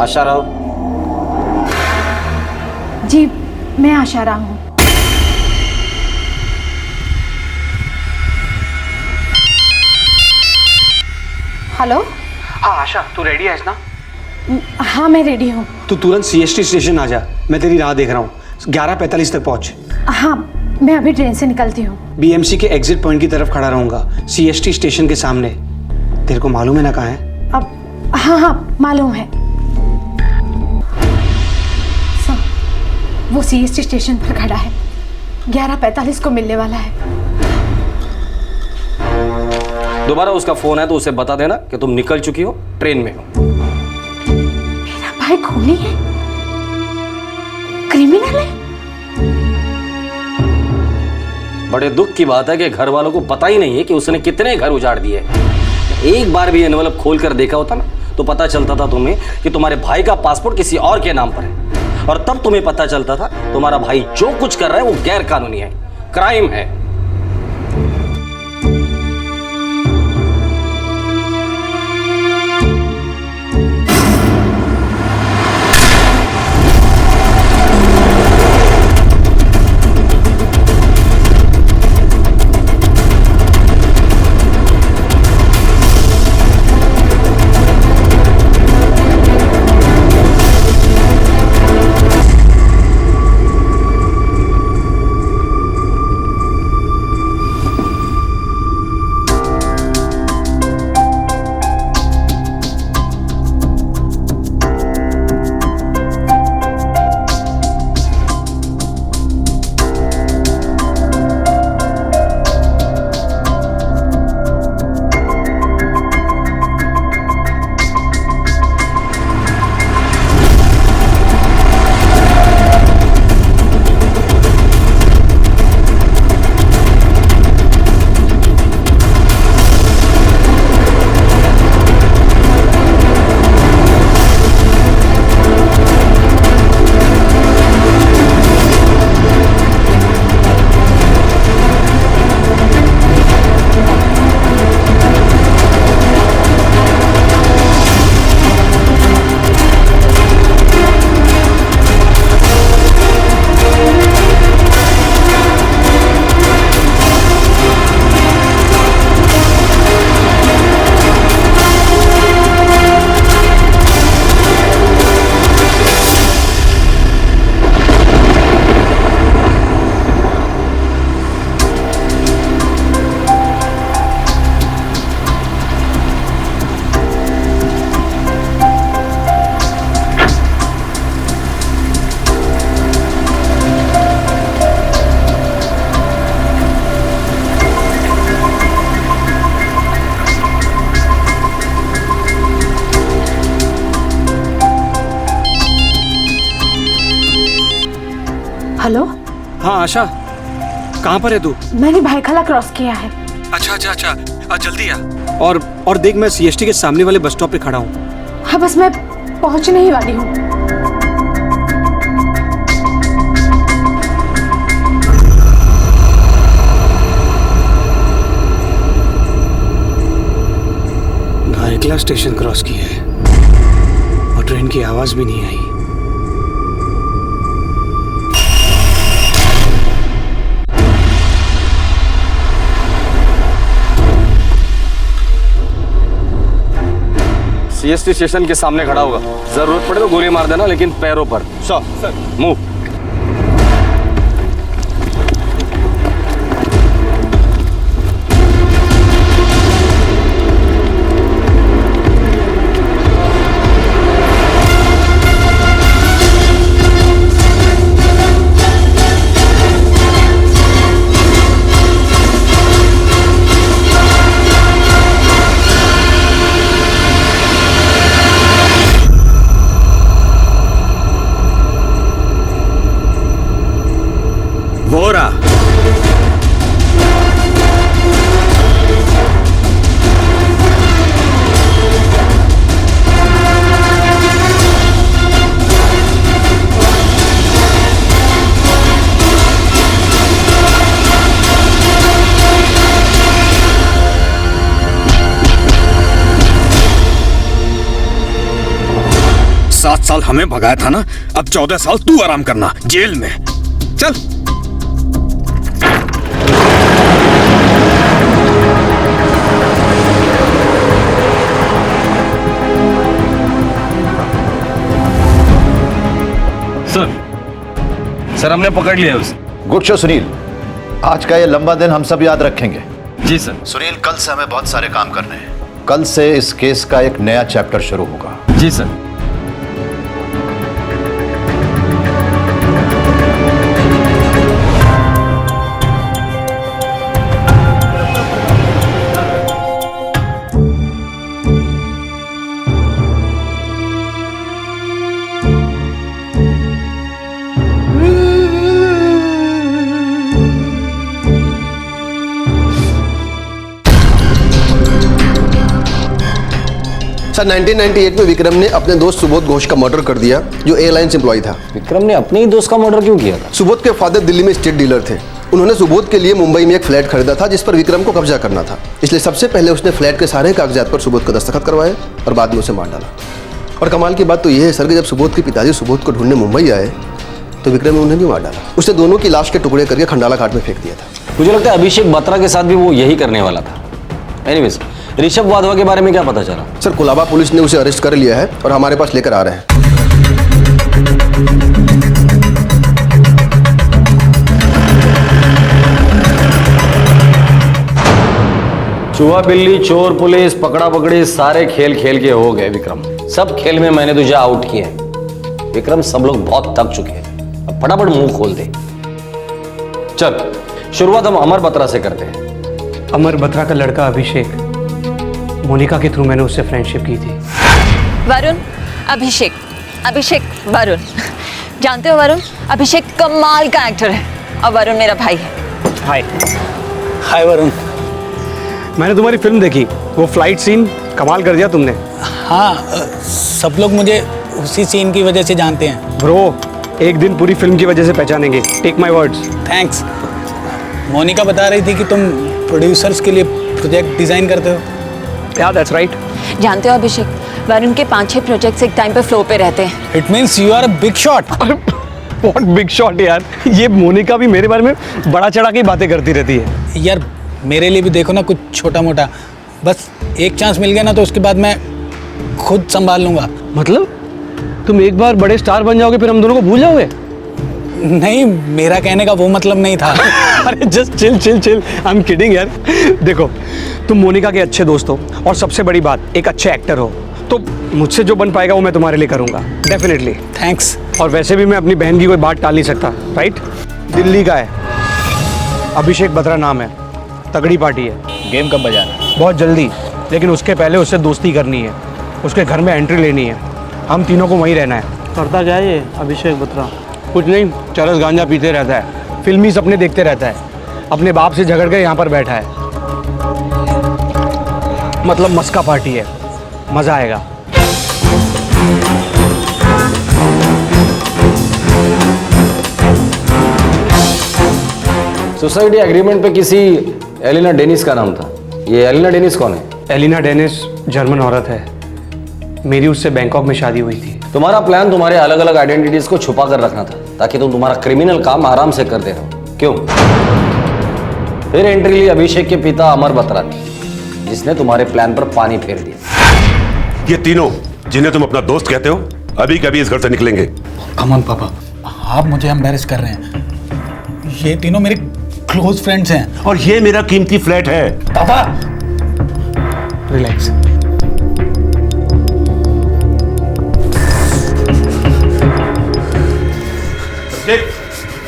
आशा राव। जी मैं आशा राव हूँ। हेलो। हाँ आशा, तू रेडी है ना? हाँ मैं रेडी हूँ। तू तुरंत CST स्टेशन आ जा, मैं तेरी राह देख रहा हूँ। 11:45 तक पहुँच। हाँ मैं अभी ट्रेन से निकलती हूँ। BMC के एग्जिट पॉइंट की तरफ खड़ा रहूंगा, CST स्टेशन के सामने। तेरे को मालूम है ना कहाँ है? अब हाँ मालूम है। वो CST स्टेशन पर खड़ा है, 11:45 को मिलने वाला है। दोबारा उसका फोन है तो उसे बता देना कि तुम निकल चुकी हो, ट्रेन में हो। मेरा भाई खूनी है, क्रिमिनल है। बड़े दुख की बात है कि घर वालों को पता ही नहीं है कि उसने कितने घर उजाड़ दिए। एक बार भी एनवेलप खोल कर देखा होता ना तो पता चलता था तुम्हें कि तुम्हारे भाई का पासपोर्ट किसी और के नाम पर है, और तब तुम्हें पता चलता था तुम्हारा भाई जो कुछ कर रहा है वो गैर कानूनी है, क्राइम है। हेलो। हाँ आशा, कहाँ पर है तू? मैंने भाईखला क्रॉस किया है। अच्छा, जल्दी आ। और देख, मैं CST के सामने वाले बस स्टॉप पे खड़ा हूँ। हाँ बस मैं पहुँचने ही वाली हूँ। भाईखला स्टेशन क्रॉस किया है और ट्रेन की आवाज भी नहीं आई। CST स्टेशन के सामने खड़ा होगा, जरूरत पड़े तो गोली मार देना, लेकिन पैरों पर। Sir move. 7 साल हमें भगाया था ना, अब 14 साल तू आराम करना जेल में। चल। सर हमने पकड़ लिया उसे। गुड शो सुनील, आज का ये लंबा दिन हम सब याद रखेंगे। जी सर। सुनील, कल से हमें बहुत सारे काम करने हैं। कल से इस केस का एक नया चैप्टर शुरू होगा। जी सर। सर 1998 में विक्रम ने अपने दोस्त सुबोध घोष का मर्डर कर दिया, जो एयरलाइंस एम्प्लॉय था। विक्रम ने अपने ही दोस्त का मर्डर क्यों किया था? सुबोध के फादर दिल्ली में स्टेट डीलर थे। उन्होंने सुबोध के लिए मुंबई में एक फ्लैट खरीदा था जिस पर विक्रम को कब्जा करना था, इसलिए सबसे पहले उसने फ्लैट के सारे कागजात पर सुबोध का दस्तखत करवाए और बाद में उसे मार डाला। और कमाल की बात तो यह है सर कि जब सुबोध के पिताजी सुबोध को ढूंढने मुंबई आए तो विक्रम ने उन्हें भी मार डाला। उसने दोनों की लाश के टुकड़े करके खंडाला घाट में फेंक दिया था। मुझे लगता है अभिषेक बत्रा के साथ भी वो यही करने वाला था। एनीवेज, ऋषभ वाधवा के बारे में क्या पता चला? सर कोलाबा पुलिस ने उसे अरेस्ट कर लिया है और हमारे पास लेकर आ रहे हैं। चूहा बिल्ली चोर पुलिस पकड़ा पकड़ी सारे खेल खेल के हो गए विक्रम। सब खेल में मैंने तुझे आउट किया है विक्रम। सब लोग बहुत थक चुके हैं, अब फटाफट मुंह खोल दे। चल शुरुआत हम अमर बत्रा से करते हैं। अमर बत्रा का लड़का अभिषेक, मोनिका के थ्रू मैंने उससे फ्रेंडशिप की थी। वरुण, अभिषेक, अभिषेक वरुण। जानते हो वरुण, अभिषेक कमाल का एक्टर है और वरुण मेरा भाई है। हाय। हाय वरुण। मैंने तुम्हारी फिल्म देखी, वो फ्लाइट सीन कमाल कर दिया तुमने। हाँ, सब लोग मुझे उसी सीन की वजह से जानते हैं। ब्रो, एक दिन पूरी फिल्म की वजह से पहचानेंगे। Take my words. Thanks. Monika बता रही थी कि तुम प्रोड्यूसर्स के लिए प्रोजेक्ट डिजाइन करते हो। Yeah, that's right. जानते हो अभिषेक, वरुण के 5-6 प्रोजेक्ट्स एक टाइम पे फ्लो पे रहते हैं। It means you are a big shot. What big shot यार? ये मोनिका भी मेरे बारे में बड़ा चढ़ा के बातें करती रहती है। यार मेरे लिए भी देखो ना कुछ छोटा मोटा, बस एक चांस मिल गया ना तो उसके बाद मैं खुद संभाल लूंगा। मतलब तुम एक बार बड़े स्टार बन जाओगे फिर हम दोनों को भूल जाओगे? नहीं, मेरा कहने का वो मतलब नहीं था। अरे just chill chill chill, I am kidding यार। देखो, तुम मोनिका के अच्छे दोस्त हो और सबसे बड़ी बात एक अच्छे एक्टर हो, तो मुझसे जो बन पाएगा वो मैं तुम्हारे लिए करूंगा डेफिनेटली। थैंक्स। और वैसे भी मैं अपनी बहन की कोई बात टाल नहीं सकता, राइट? दिल्ली का है, अभिषेक बत्रा नाम है, तगड़ी पार्टी है। गेम कब बजाना? बहुत जल्दी, लेकिन उसके पहले उससे दोस्ती करनी है, उसके घर में एंट्री लेनी है, हम तीनों को वहीं रहना है। करता क्या है ये अभिषेक बत्रा? कुछ नहीं, चरस गांजा पीते रहता है, फिल्मी सपने देखते रहता है, अपने बाप से झगड़ के यहाँ पर बैठा है। मतलब मस्का पार्टी है, मजा आएगा। सोसाइटी एग्रीमेंट पे किसी एलिना डेनिस का नाम था। ये एलिना डेनिस कौन है? एलिना डेनिस जर्मन औरत है, मेरी उससे बैंकॉक में शादी हुई थी। तुम्हारा प्लान तुम्हारे अलग अलग आइडेंटिटीज को छुपा कर रखना था ताकि तुम तुम्हारा क्रिमिनल काम आराम से करते रहो। क्यों? फिर एंट्री ली अभिषेक के पिता अमर बत्रा ने, जिसने तुम्हारे प्लान पर पानी फेर दिया। ये तीनों जिन्हें तुम अपना दोस्त कहते हो अभी कभी इस घर से निकलेंगे। कमन पापा, आप मुझे एम्बैरेस कर रहे हैं। ये तीनों मेरे क्लोज फ्रेंड्स हैं और ये मेरा कीमती फ्लैट है। पापा रिलैक्स।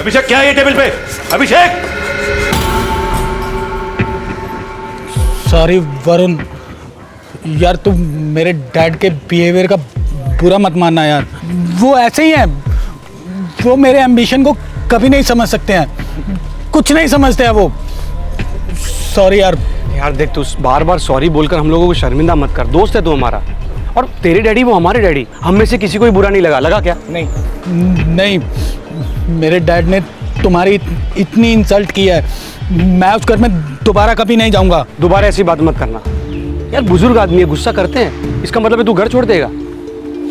अभिषेक क्या है ये टेबल पे? अभिषेक! सॉरी वरुण, यार तुम मेरे डैड के बिहेवियर का बुरा मत मानना यार। वो ऐसे ही हैं, वो मेरे एम्बिशन को कभी नहीं समझ सकते हैं, कुछ नहीं समझते हैं वो। सॉरी यार। यार देख, तू बार बार सॉरी बोलकर हम लोगों को शर्मिंदा मत कर। दोस्त है तू हमारा, और तेरे डैडी वो हमारे डैडी। हम में से किसी को भी बुरा नहीं लगा क्या? नहीं, मेरे डैड ने तुम्हारी इतनी इंसल्ट की है, मैं उस घर में दोबारा कभी नहीं जाऊंगा। दोबारा ऐसी बात मत करना यार, बुजुर्ग आदमी है, गुस्सा करते हैं, इसका मतलब है तू घर छोड़ देगा?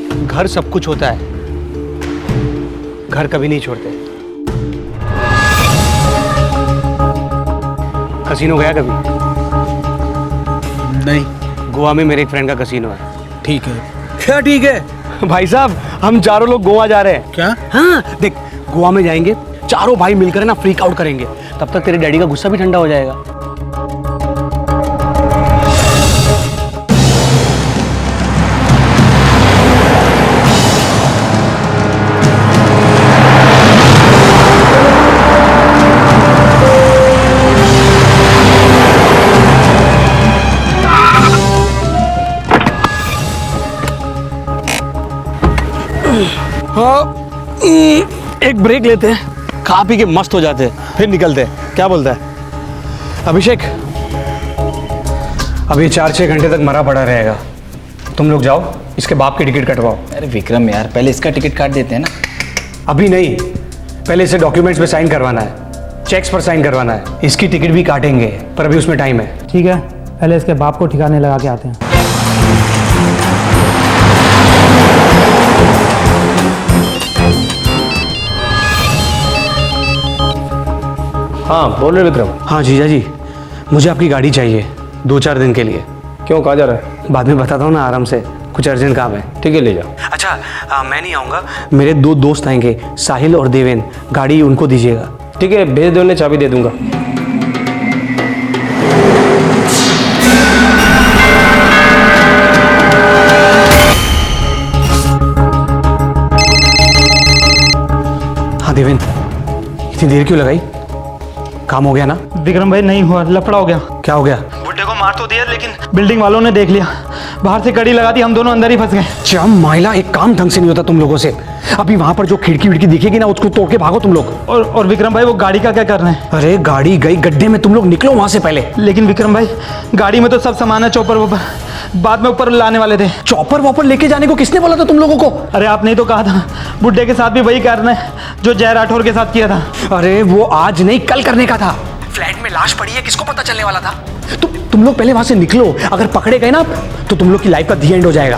घर सब कुछ होता है, घर कभी नहीं छोड़ते। कसीनो गया कभी? नहीं। गोवा में मेरे एक फ्रेंड का कसीनो है। ठीक है। क्या ठीक है? भाई साहब हम चारों लोग गोवा जा रहे हैं। क्या? हाँ देख, गोवा में जाएंगे, चारों भाई मिलकर ना फ्रीक आउट करेंगे, तब तक तेरे डैडी का गुस्सा भी ठंडा हो जाएगा। हाँ, एक ब्रेक लेते हैं, खा पी के मस्त हो जाते हैं, फिर निकलते हैं। क्या बोलता है अभिषेक? अब ये 4-6 घंटे तक मरा पड़ा रहेगा। तुम लोग जाओ, इसके बाप की टिकट कटवाओ। अरे विक्रम यार, पहले इसका टिकट काट देते हैं ना। अभी नहीं, पहले इसे डॉक्यूमेंट्स पे साइन करवाना है, चेक्स पर साइन करवाना है। इसकी टिकट भी काटेंगे, पर अभी उसमें टाइम है। ठीक है, पहले इसके बाप को ठिकाने लगा के आते हैं। हाँ बोल रहे विक्रम? हाँ जीजा जी, मुझे आपकी गाड़ी चाहिए 2-4 दिन के लिए। क्यों, कहाँ जा रहा है? बाद में बताता हूँ ना, आराम से, कुछ अर्जेंट काम है। ठीक है, ले जाओ। अच्छा मैं नहीं आऊँगा, मेरे 2 दोस्त आएंगे, साहिल और देवेन। गाड़ी उनको दीजिएगा। ठीक है, भेज दो, उन्हें चाबी दे दूंगा। हाँ देवेन, इतनी देर क्यों लगाई? काम हो गया ना? विक्रम भाई नहीं हुआ, लफड़ा हो गया। क्या हो गया? बुड्ढे को मार तो दिया, लेकिन बिल्डिंग वालों ने देख लिया, बाहर से कड़ी लगा दी, हम दोनों अंदर ही फंस गए। चम माइला, एक काम ढंग से नहीं होता तुम लोगों से। अभी वहां पर जो खिड़की विड़की दिखेगी ना, उसको तोड़ के भागो तुम लोग। और विक्रम भाई, वो गाड़ी का क्या कर रहे हैं? अरे गाड़ी गई गड्ढे में, तुम लोग निकलो वहां से पहले। लेकिन विक्रम भाई, गाड़ी में तो सब सामान है, चॉपर वॉपर बाद में ऊपर लाने वाले थे। चॉपर वॉपर लेके जाने को किसने बोला था तुम लोगों को? अरे आपने ही तो कहा था, बुड्ढे के साथ भी वही कारण है जो जय राठौर के साथ किया था। अरे वो आज नहीं, कल करने का था। फ्लैट में लाश पड़ी है, किसको पता चलने वाला था? तुम लोग पहले वहां से निकलो, अगर पकड़े गए ना तो तुम लोग की लाइफ का दी एंड हो जाएगा।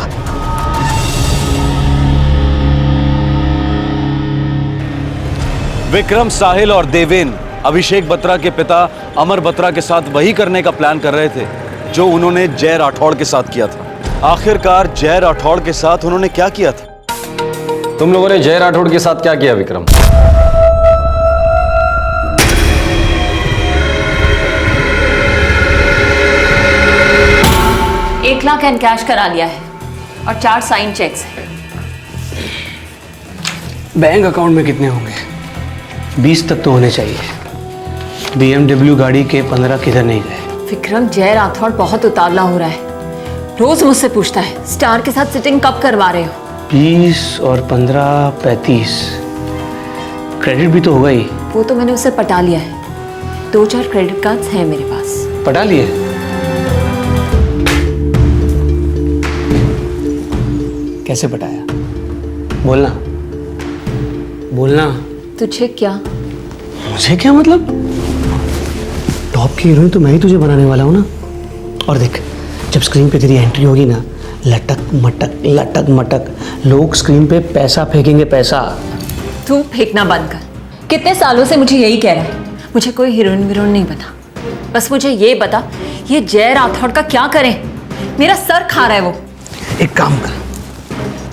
विक्रम, साहिल और देवेन अभिषेक बत्रा के पिता अमर बत्रा के साथ वही करने का प्लान कर रहे थे जो उन्होंने जय राठौड़ के साथ किया था। आखिरकार जय राठौड़ के साथ उन्होंने क्या किया था? तुम लोगों ने जय राठौड़ के साथ क्या किया विक्रम? 1 लाख एंड कैश करा लिया है और 4 साइन चेक्स हैं। बैंक अकाउंट में कितने होंगे? 20 तक तो होने चाहिए। BMW गाड़ी के 15 किधर नहीं गए? विक्रम, जय राठौड़ बहुत उतावला हो रहा है, रोज मुझसे पूछता है स्टार के साथ सिटिंग कब करवा रहे हो। 20 और 15 35, क्रेडिट भी तो होगा ही। वो तो मैंने उसे पटा लिया है, 2-4 क्रेडिट कार्ड्स हैं मेरे पास। पटा लिए? कैसे पटाया? बोलना बोलना। तुझे क्या? मुझे क्या मतलब? टॉप की हीरोइन तो मैं ही तुझे बनाने वाला हूँ ना। और देख, जब स्क्रीन पे तेरी एंट्री होगी ना, लटक मटक लोग स्क्रीन पे पैसा फेंकेंगे, पैसा। तू फेंकना बंद कर। कितने सालों से मुझे यही कह रहा है, मुझे कोई हीरोइन वीरोइन नहीं बता, बस मुझे ये बता ये जय राठौड़ का क्या करें, मेरा सर खा रहा है वो। एक काम कर,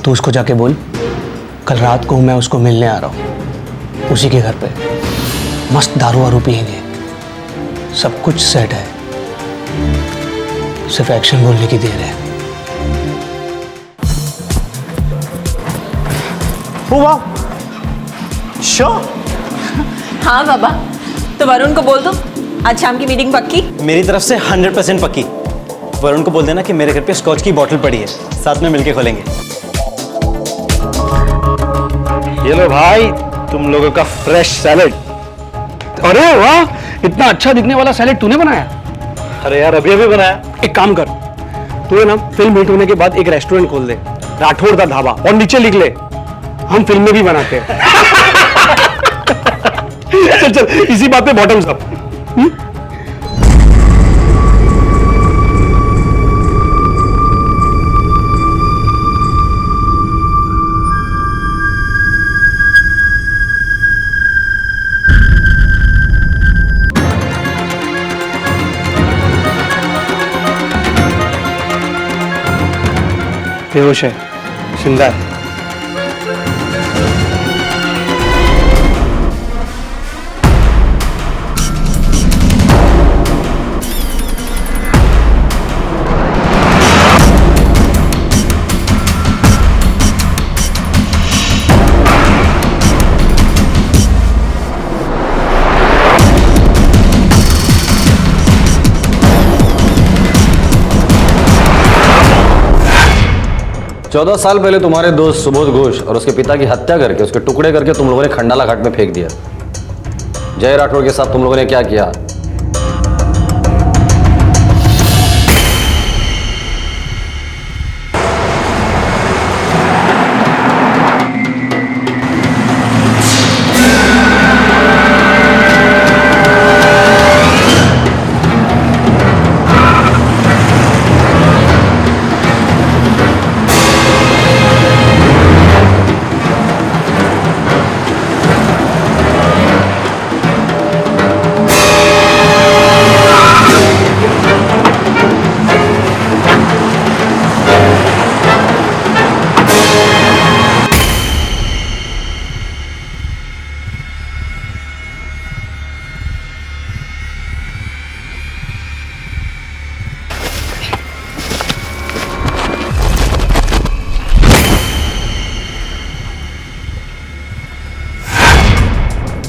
तू उसको जाके बोल कल रात को मैं उसको मिलने आ रहा हूँ, उसी के घर पे मस्त दारू वारू पियेंगे, सब कुछ सेट है, सिर्फ एक्शन बोलने की देर है। हाँ बाबा, तो वरुण को बोल दो आज शाम की मीटिंग पक्की? मेरी तरफ से 100% पक्की। वरुण को बोल देना कि मेरे घर पे स्कॉच की बोतल पड़ी है, साथ में मिलके खोलेंगे। ये लो भाई, तुम लोगों का फ्रेश सैलेड। अरे वाह, इतना अच्छा दिखने वाला सैलेड तूने बनाया? अरे यार, अभी बनाया। एक काम कर, तू ना फिल्म हिट होने के बाद एक रेस्टोरेंट खोल दे, राठौड़ दा ढाबा, और नीचे लिख ले हम फिल्में भी बनाते हैं। चल चल, इसी बात पे बॉटम्स अप। बेहोश है, जिंदा है। चौदह साल पहले तुम्हारे दोस्त सुबोध घोष और उसके पिता की हत्या करके उसके टुकड़े करके तुम लोगों ने खंडाला घाट में फेंक दिया। जय राठौड़ के साथ तुम लोगों ने क्या किया?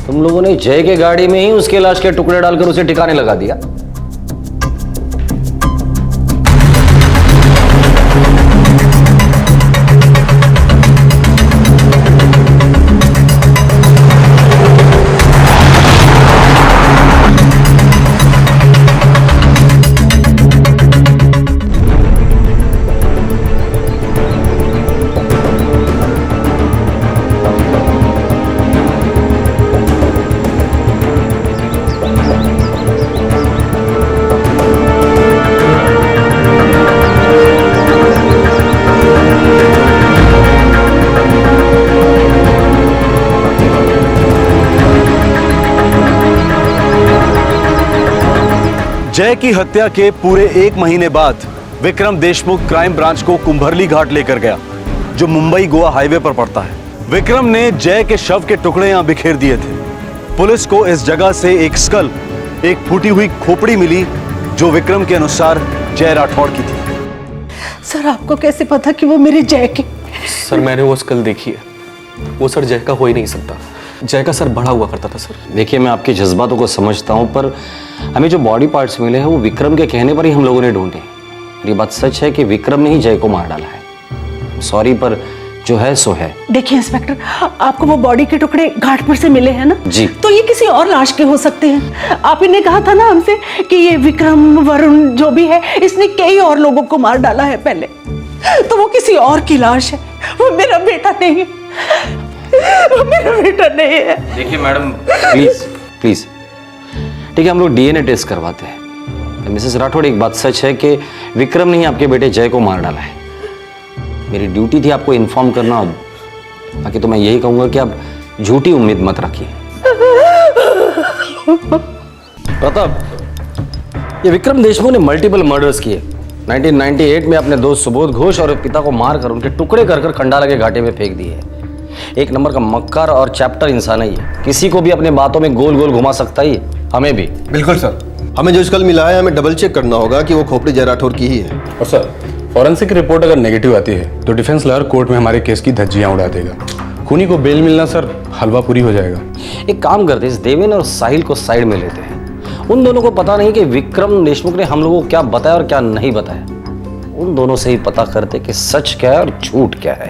तुम लोगों ने जय के गाड़ी में ही उसके लाश के टुकड़े डालकर उसे ठिकाने लगा दिया। जय की हत्या के पूरे 1 महीने बाद विक्रम देशमुख क्राइम ब्रांच को कुंभरली घाट लेकर गया, जो मुंबई गोवा हाईवे पर पड़ता है। विक्रम ने जय के शव के टुकड़े यहां बिखेर दिए थे। पुलिस को इस जगह से एक स्कल, एक फूटी हुई खोपड़ी मिली, जो विक्रम के अनुसार जय राठौड़ की थी। सर, आपको कैसे पता कि वो मेरे जय के? सर, मैंने वो स्कल देखी है। वो सर जय का हो ही नहीं सकता। जय का सर बड़ा हुआ करता था सर। देखिए, मैं आपके जज्बातों को समझता हूं, पर हमें जो बॉडी पार्ट्स मिले हैं वो विक्रम के कहने पर ही हम लोगों ने ढूंढे। ये बात सच है कि विक्रम ने ही जय को मार डाला है। सॉरी, पर जो है सो है। देखिए इंस्पेक्टर, आपको वो बॉडी के टुकड़े घाट पर से मिले हैं ना जी, तो ये किसी और लाश के हो सकते हैं। आप इन्हें कहा था ना हमसे कि ये विक्रम वरुण जो भी है, इसने कई और लोगों को मार डाला है पहले, तो वो किसी और की लाश है। वो मेरा बेटा नहीं है, वो मेरा बेटा नहीं है। देखिए मैडम, प्लीज प्लीज, ठीक है, हम लोग डीएनए टेस्ट करवाते हैं। मिसेस राठौड़, एक बात सच है कि विक्रम ने ही आपके बेटे जय को मार डाला है। मेरी ड्यूटी थी आपको इन्फॉर्म करना, बाकी तो मैं यही कहूंगा कि आप झूठी उम्मीद मत रखिए। प्रताप, ये विक्रम देशमुख ने मल्टीपल मर्डर्स किए। 1998 में अपने दोस्त सुबोध घोष और पिता को मारकर उनके टुकड़े कर खंडाला के घाटे में फेंक दिए। एक नंबर का मक्कार और चैप्टर इंसान है ये। किसी को भी अपने बातों में गोल गोल घुमा सकता है, हमें भी। बिल्कुल सर, हमें जो स्कल मिला है, हमें डबल चेक करना होगा कि वो खोपड़ी जय राठौड़ की ही है। और सर, फॉरेंसिक रिपोर्ट अगर नेगेटिव आती है तो डिफेंस लॉयर कोर्ट में हमारे केस की धज्जियां उड़ा देगा। खूनी को बेल मिलना सर हलवा पूरी हो जाएगा। एक काम करते हैं, इस देवेन और साहिल को साइड में लेते हैं। उन दोनों को पता नहीं कि विक्रम देशमुख ने हम लोगों को क्या बताया और क्या नहीं बताया। उन दोनों से ही पता करते कि सच क्या है और झूठ क्या है।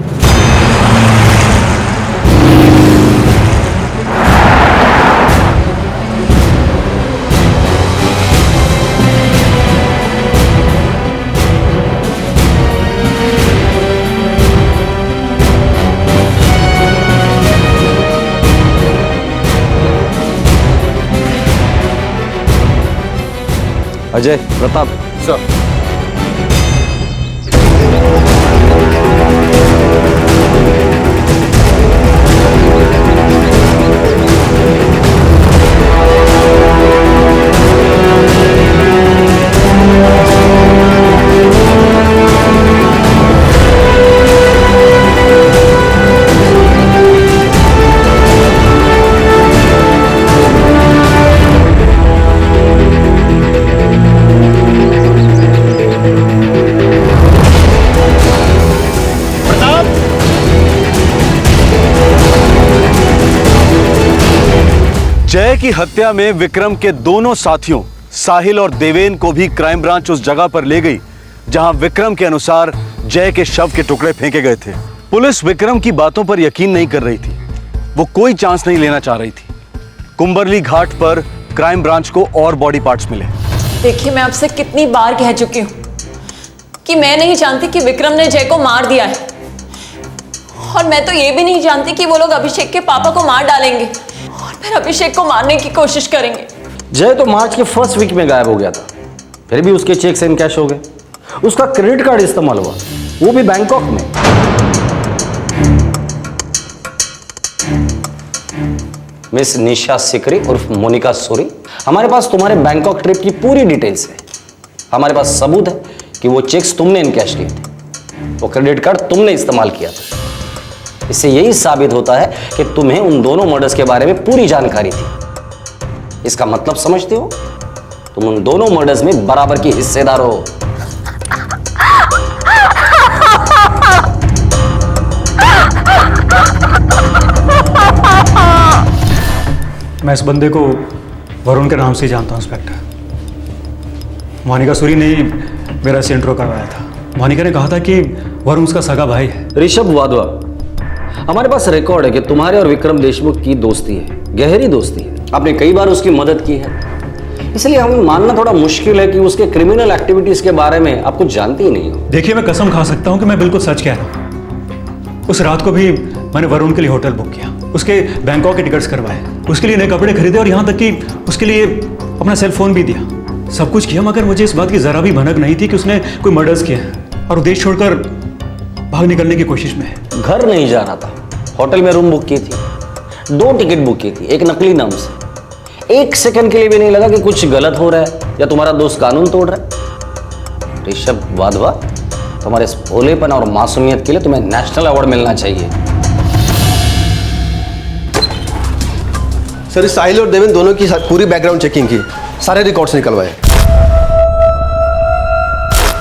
अजय, प्रताप सर, जय की हत्या में विक्रम के दोनों साथियों साहिल और देवेन को भी क्राइम ब्रांच उस जगह पर ले गई जहां विक्रम के अनुसार जय के शव के टुकड़े फेंके गए थे। पुलिस विक्रम की बातों पर यकीन नहीं कर रही थी, वो कोई चांस नहीं लेना चाह रही थी। कुंबरली घाट पर क्राइम ब्रांच को और बॉडी पार्ट्स मिले। देखिए, मैं आपसे कितनी बार कह चुकी हूँ कि मैं नहीं जानती कि विक्रम ने जय को मार दिया है, और मैं तो ये भी नहीं जानती कि वो लोग अभिषेक के पापा को मार डालेंगे और फिर अभिषेक को मारने की कोशिश करेंगे। जय तो मार्च के फर्स्ट वीक में गायब हो गया था, फिर भी उसके चेक्स इन कैश हो गए। उसका क्रेडिट कार्ड इस्तेमाल हुआ, वो भी बैंकॉक में। मिस निशा सिकरी उर्फ मोनिका सूरी, हमारे पास तुम्हारे बैंकॉक ट्रिप की पूरी डिटेल्स है। हमारे पास सबूत है कि वो चेक्स तुमने इनकैश किए थे, वो क्रेडिट कार्ड तुमने इस्तेमाल किया था। इससे यही साबित होता है कि तुम्हें उन दोनों मर्डर्स के बारे में पूरी जानकारी थी। इसका मतलब समझते हो? तुम उन दोनों मर्डर्स में बराबर की हिस्सेदार हो। मैं इस बंदे को वरुण के नाम से ही जानता हूं इंस्पेक्टर। मोनिका सूरी ने मेरा से इंट्रो करवाया था। मोनिका ने कहा था कि वरुण उसका सगा भाई है। ऋषभ वाधवा, हमारे पास रिकॉर्ड है कि तुम्हारे और विक्रम देशमुख की दोस्ती है, गहरी दोस्ती है। आपने कई बार उसकी मदद की है, इसलिए हमें मानना थोड़ा मुश्किल है कि उसके क्रिमिनल एक्टिविटीज के बारे में आप कुछ जानती ही नहीं हो। देखिए, मैं कसम खा सकता हूं कि मैं बिल्कुल सच कह रहा हूं। उस रात को भी मैंने वरुण के लिए होटल बुक किया, उसके बैंकॉक के टिकट्स करवाए, उसके लिए नए कपड़े खरीदे और यहाँ तक कि उसके लिए अपना सेल फोन भी दिया। सब कुछ किया, मगर मुझे इस बात की जरा भी भनक नहीं थी कि उसने कोई मर्डर्स किया है और देश छोड़कर भाग निकलने की कोशिश में है। घर नहीं जा रहा था, होटल में रूम बुक की थी, 2 टिकट बुक की थी, एक नकली नाम से। 1 सेकंड के लिए भी नहीं लगा कि कुछ गलत हो रहा है या तुम्हारा दोस्त कानून तोड़ रहा है। ऋषभ वाधवा, तुम्हारे इस भोलेपन और मासूमियत के लिए तुम्हें नेशनल अवार्ड मिलना चाहिए। सर, साहिल और देवेन दोनों की पूरी बैकग्राउंड चेकिंग की, सारे रिकॉर्ड्स निकलवाए।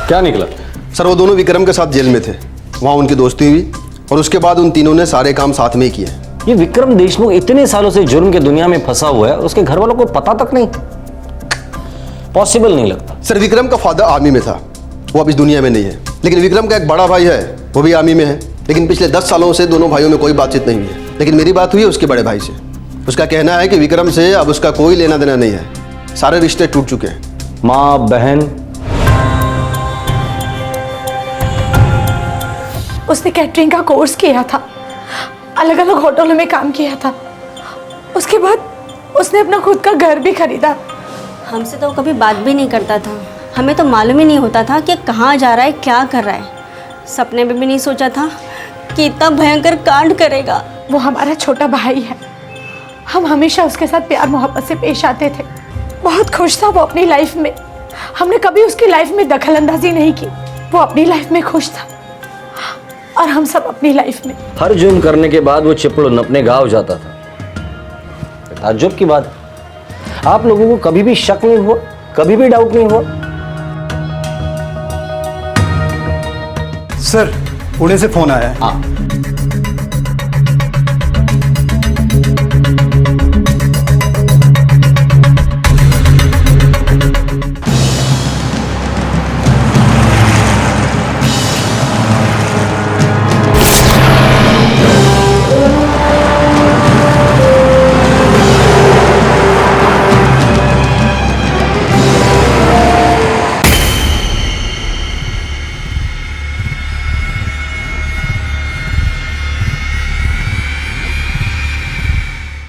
क्या निकला? सर, वो दोनों विक्रम के साथ जेल में थे, वहाँ उनकी दोस्ती हुई और उसके बाद उन तीनों ने सारे काम साथ में ही किए। ये विक्रम देशमुख इतने सालों से जुर्म की दुनिया में फंसा हुआ है, उसके घर वालों को पता तक नहीं? पॉसिबल नहीं लगता। सर, विक्रम का फादर आर्मी में था, वो अब इस दुनिया में नहीं है। लेकिन विक्रम का एक बड़ा भाई है, वो भी आर्मी में है। लेकिन पिछले 10 सालों से दोनों भाइयों में कोई बातचीत नहीं हुई है। लेकिन मेरी बात हुई है उसके बड़े भाई से। उसका कहना है कि विक्रम से अब उसका कोई लेना देना नहीं है, सारे रिश्ते टूट चुके हैं। माँ, बहन? उसने कैटरिंग का कोर्स किया था, अलग अलग होटलों में काम किया था। उसके बाद उसने अपना खुद का घर भी खरीदा। हमसे तो कभी बात भी नहीं करता था, हमें तो मालूम ही नहीं होता था कि कहाँ जा रहा है, क्या कर रहा है। सपने में भी नहीं सोचा था कि इतना भयंकर कांड करेगा। वो हमारा छोटा भाई है, हम हमेशा उसके साथ प्यार मोहब्बत से पेश आते थे। बहुत खुश था वो अपनी लाइफ में, हमने कभी उसकी लाइफ में दखल अंदाजी नहीं की। वो अपनी लाइफ में खुश था और हम सब अपनी लाइफ में। हर जुर्म करने के बाद वो चिपड़ुन अपने गांव जाता था। ताज्जुब की बात, आप लोगों को कभी भी शक नहीं हुआ, कभी भी डाउट नहीं हुआ? सर, पुणे से फोन आया है। हाँ।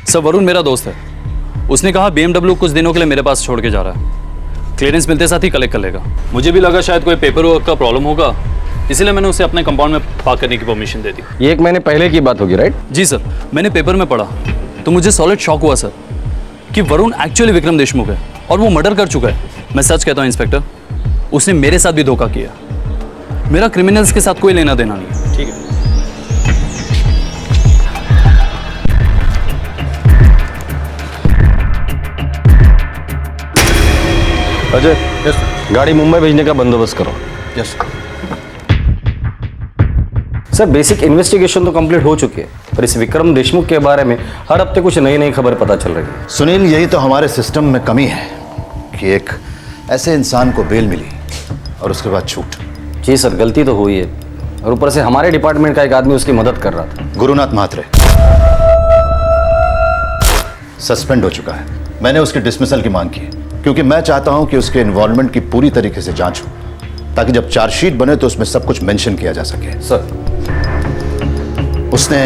सर, वरुण मेरा दोस्त है। उसने कहा BMW कुछ दिनों के लिए मेरे पास छोड़ के जा रहा है। क्लियरेंस मिलते साथ ही कलेक्ट कर लेगा। मुझे भी लगा शायद कोई पेपर वर्क का प्रॉब्लम होगा, इसीलिए मैंने उसे अपने कंपाउंड में पार्क करने की परमिशन दे दी। ये 1 महीने पहले की बात होगी, राइट? जी सर, मैंने पेपर में पढ़ा तो मुझे सॉलिड शॉक हुआ सर कि वरुण एक्चुअली विक्रम देशमुख है और वो मर्डर कर चुका है। मैं सच कहता हूँ इंस्पेक्टर, उसने मेरे साथ भी धोखा किया। मेरा क्रिमिनल्स के साथ कोई लेना देना नहीं। ठीक है। अजय, गाड़ी मुंबई भेजने का बंदोबस्त करो। यस। सर बेसिक इन्वेस्टिगेशन तो कंप्लीट हो चुकी है, पर इस विक्रम देशमुख के बारे में हर हफ्ते कुछ नई नई खबर पता चल रही है। सुनील, यही तो हमारे सिस्टम में कमी है कि एक ऐसे इंसान को बेल मिली और उसके बाद छूट। जी सर, गलती तो हुई है, और ऊपर से हमारे डिपार्टमेंट का एक आदमी उसकी मदद कर रहा था। गुरुनाथ महात्रे सस्पेंड हो चुका है। मैंने उसकी डिसमिसल की मांग की है, क्योंकि मैं चाहता हूं कि उसके इन्वॉल्वमेंट की पूरी तरीके से जांच हो, ताकि जब चार्जशीट बने तो उसमें सब कुछ मेंशन किया जा सके। सर, उसने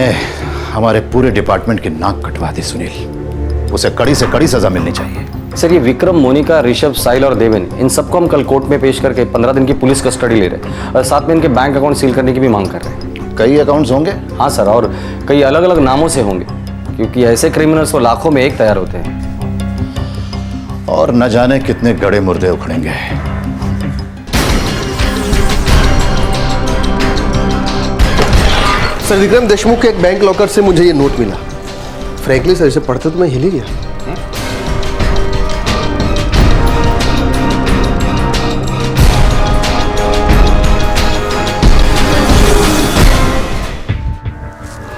हमारे पूरे डिपार्टमेंट की नाक कटवा दी सुनील। उसे कड़ी से कड़ी सजा मिलनी चाहिए। सर, ये विक्रम, मोनिका, ऋषभ, साहिल और देवेन, इन सबको हम कल कोर्ट में पेश करके 15 दिन की पुलिस कस्टडी ले रहे हैं, और साथ में इनके बैंक अकाउंट सील करने की भी मांग कर रहे हैं। कई अकाउंट्स होंगे? हाँ सर, और कई अलग अलग नामों से होंगे, क्योंकि ऐसे क्रिमिनल्स तो लाखों में एक तैयार होते हैं। और न जाने कितने गड़े मुर्दे उखड़ेंगे। सर, विक्रम देशमुख के एक बैंक लॉकर से मुझे ये नोट मिला। फ्रैंकली सर, इसे पढ़ते तो मैं हिल ही गया।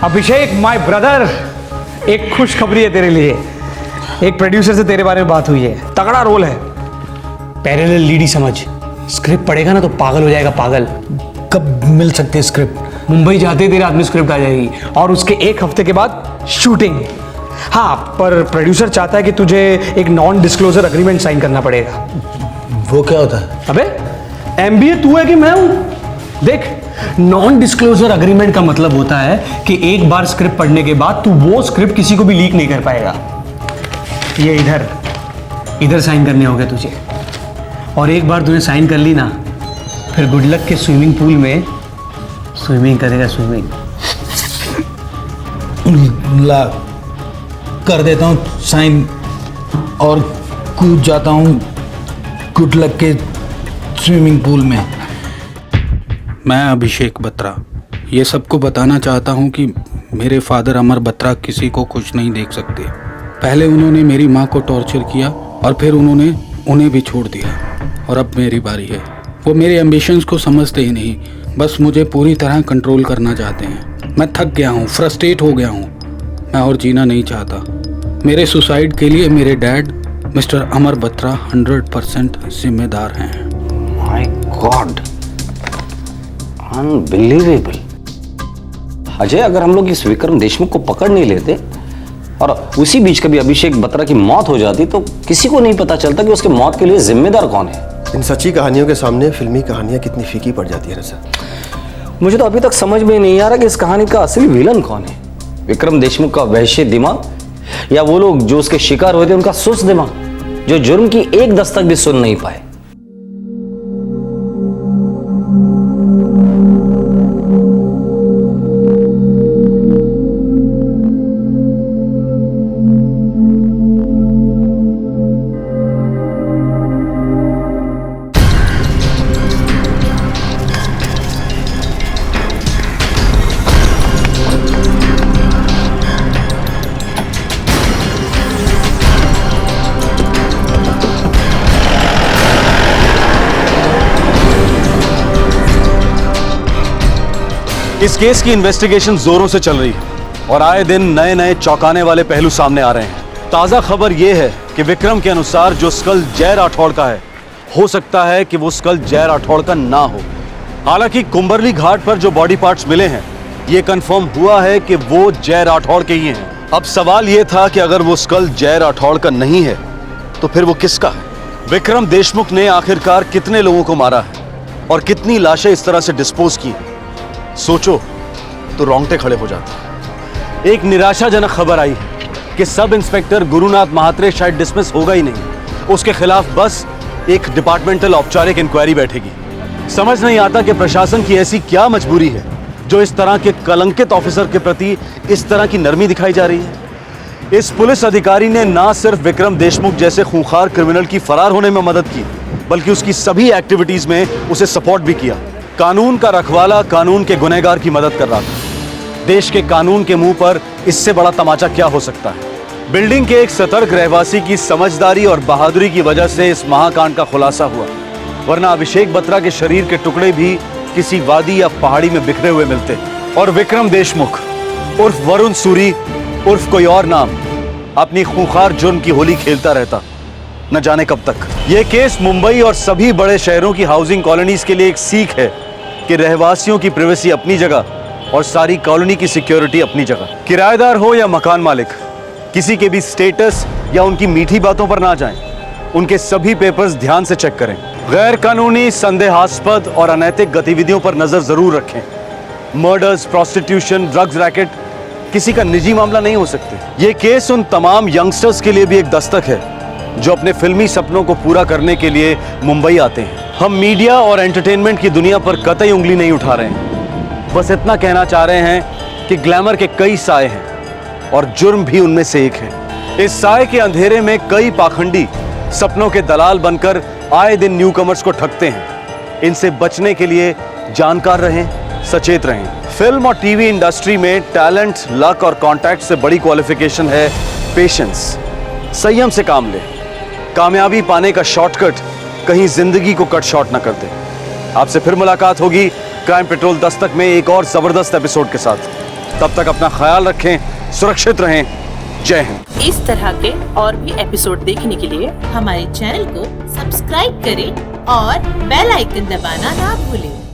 अभिषेक माय ब्रदर, एक खुशखबरी है तेरे लिए। एक प्रोड्यूसर से तेरे बारे में बात हुई है, तगड़ा रोल है। पैरेलल लीड ही समझ। स्क्रिप्ट पढ़ेगा ना तो पागल हो जाएगा, पागल। कब मिल सकते हैं स्क्रिप्ट? मुंबई जाते ही तेरे हाथ में स्क्रिप्ट आ जाएगी, और उसके एक हफ्ते के बाद शूटिंग। हाँ, पर प्रोड्यूसर चाहता है कि तुझे एक नॉन डिस्क्लोजर अग्रीमेंट साइन करना पड़ेगा। वो क्या होता है? अबे MBA तू है कि मैं हूं? देख, नॉन डिस्क्लोजर अग्रीमेंट का मतलब होता है कि एक बार स्क्रिप्ट पढ़ने के बाद तू वो स्क्रिप्ट किसी को भी लीक नहीं कर पाएगा। ये इधर साइन करने होंगे तुझे, और एक बार तूने साइन कर ली ना, फिर गुड लक के स्विमिंग पूल में स्विमिंग करेगा, स्विमिंग। ला कर देता हूँ साइन और कूद जाता हूँ गुड लक के स्विमिंग पूल में। मैं अभिषेक बत्रा ये सबको बताना चाहता हूँ कि मेरे फादर अमर बत्रा किसी को खुश नहीं देख सकते। पहले उन्होंने मेरी माँ को टॉर्चर किया और फिर उन्होंने उन्हें भी छोड़ दिया, और अब मेरी बारी है। वो मेरे एम्बिशंस को समझते ही नहीं, बस मुझे पूरी तरह कंट्रोल करना चाहते हैं। मैं थक गया हूँ, फ्रस्ट्रेट हो गया हूँ। मैं और जीना नहीं चाहता। मेरे सुसाइड के लिए मेरे डैड मिस्टर अमर बत्रा 100% जिम्मेदार हैं। My God, unbelievable. अजय, अगर हम लोग इस विक्रम देशमुख को पकड़ नहीं लेते और उसी बीच कभी अभिषेक बत्रा की मौत हो जाती, तो किसी को नहीं पता चलता कि उसके मौत के लिए जिम्मेदार कौन है। इन सच्ची कहानियों के सामने फिल्मी कहानियां कितनी फीकी पड़ जाती है ना सर। मुझे तो अभी तक समझ में नहीं आ रहा कि इस कहानी का असली विलन कौन है। विक्रम देशमुख का वहशी दिमाग, या वो लोग जो उसके शिकार हुए थे उनका सुस्त दिमाग, जो जुर्म की एक दस्तक भी सुन नहीं पाए। इस केस की इन्वेस्टिगेशन जोरों से चल रही है और आए दिन नए नए चौंकाने वाले पहलू सामने आ रहे हैं। ताजा खबर यह है कि विक्रम के अनुसार जो स्कल जय राठौड़ का है, हो सकता है कि वो स्कल जय राठौड़ का ना हो। हालांकि कुंबरली घाट पर जो बॉडी पार्ट्स मिले हैं, ये कंफर्म हुआ है कि वो जय राठौड़ के ही हैं। अब सवाल यह था कि अगर वो स्कल जय राठौड़ का नहीं है तो फिर वो किसका है? विक्रम देशमुख ने आखिरकार कितने लोगों को मारा है और कितनी लाशें इस तरह से डिस्पोज की? सोचो तो रोंगटे खड़े हो जाते हैं। एक निराशाजनक खबर आई है कि सब इंस्पेक्टर गुरुनाथ महात्रे शायद डिसमिस होगा ही नहीं। उसके खिलाफ बस एक डिपार्टमेंटल औपचारिक इंक्वायरी बैठेगी। समझ नहीं आता कि प्रशासन की ऐसी क्या मजबूरी है जो इस तरह के कलंकित ऑफिसर के प्रति इस तरह की नरमी दिखाई जा रही है। इस पुलिस अधिकारी ने ना सिर्फ विक्रम देशमुख जैसे खूंखार क्रिमिनल की फरार होने में मदद की, बल्कि उसकी सभी एक्टिविटीज में उसे सपोर्ट भी किया। कानून का रखवाला कानून के गुनहगार की मदद कर रहा था। देश के कानून के मुंह पर इससे बड़ा तमाचा क्या हो सकता है? बिल्डिंग के एक सतर्क रहवासी की समझदारी और बहादुरी की वजह से इस महाकांड का खुलासा हुआ, वरना अभिषेक बत्रा के शरीर के टुकड़े भी किसी वादी या पहाड़ी में बिखरे हुए मिलते। और विक्रम देशमुख उर्फ वरुण सूरी उर्फ कोई और नाम अपनी खूंखार जुर्म की होली खेलता रहता, न जाने कब तक। यह केस मुंबई और सभी बड़े शहरों की हाउसिंग कॉलोनीज के लिए एक सीख है कि रहवासियों की प्राइवेसी अपनी जगह और सारी कॉलोनी की सिक्योरिटी अपनी जगह। किराएदार हो या मकान मालिक, किसी के भी स्टेटस या उनकी मीठी बातों पर ना जाएं। उनके सभी पेपर्स ध्यान से चेक करें। गैर कानूनी, संदेहास्पद और अनैतिक गतिविधियों पर नजर जरूर रखें। मर्डर्स, प्रोस्टिट्यूशन, ड्रग्स रैकेट किसी का निजी मामला नहीं हो सकते। ये केस उन तमाम यंगस्टर्स के लिए भी एक दस्तक है जो अपने फिल्मी सपनों को पूरा करने के लिए मुंबई आते हैं। हम मीडिया और एंटरटेनमेंट की दुनिया पर कतई उंगली नहीं उठा रहे हैं, बस इतना कहना चाह रहे हैं कि ग्लैमर के कई साए हैं और जुर्म भी उनमें से एक है। इस साए के अंधेरे में कई पाखंडी सपनों के दलाल बनकर आए दिन न्यूकमर्स को ठगते हैं। इनसे बचने के लिए जानकार रहें, सचेत रहें। फिल्म और टीवी इंडस्ट्री में टैलेंट, लक और कॉन्टैक्ट से बड़ी क्वालिफिकेशन है पेशेंस। संयम से काम ले। कामयाबी पाने का शॉर्टकट कहीं जिंदगी को कट शॉर्ट ना कर दे। आपसे फिर मुलाकात होगी क्राइम पेट्रोल दस्तक में एक और जबरदस्त एपिसोड के साथ। तब तक अपना ख्याल रखें, सुरक्षित रहें। जय हिंद। इस तरह के और भी एपिसोड देखने के लिए हमारे चैनल को सब्सक्राइब करें और बेल आइकन दबाना ना भूलें।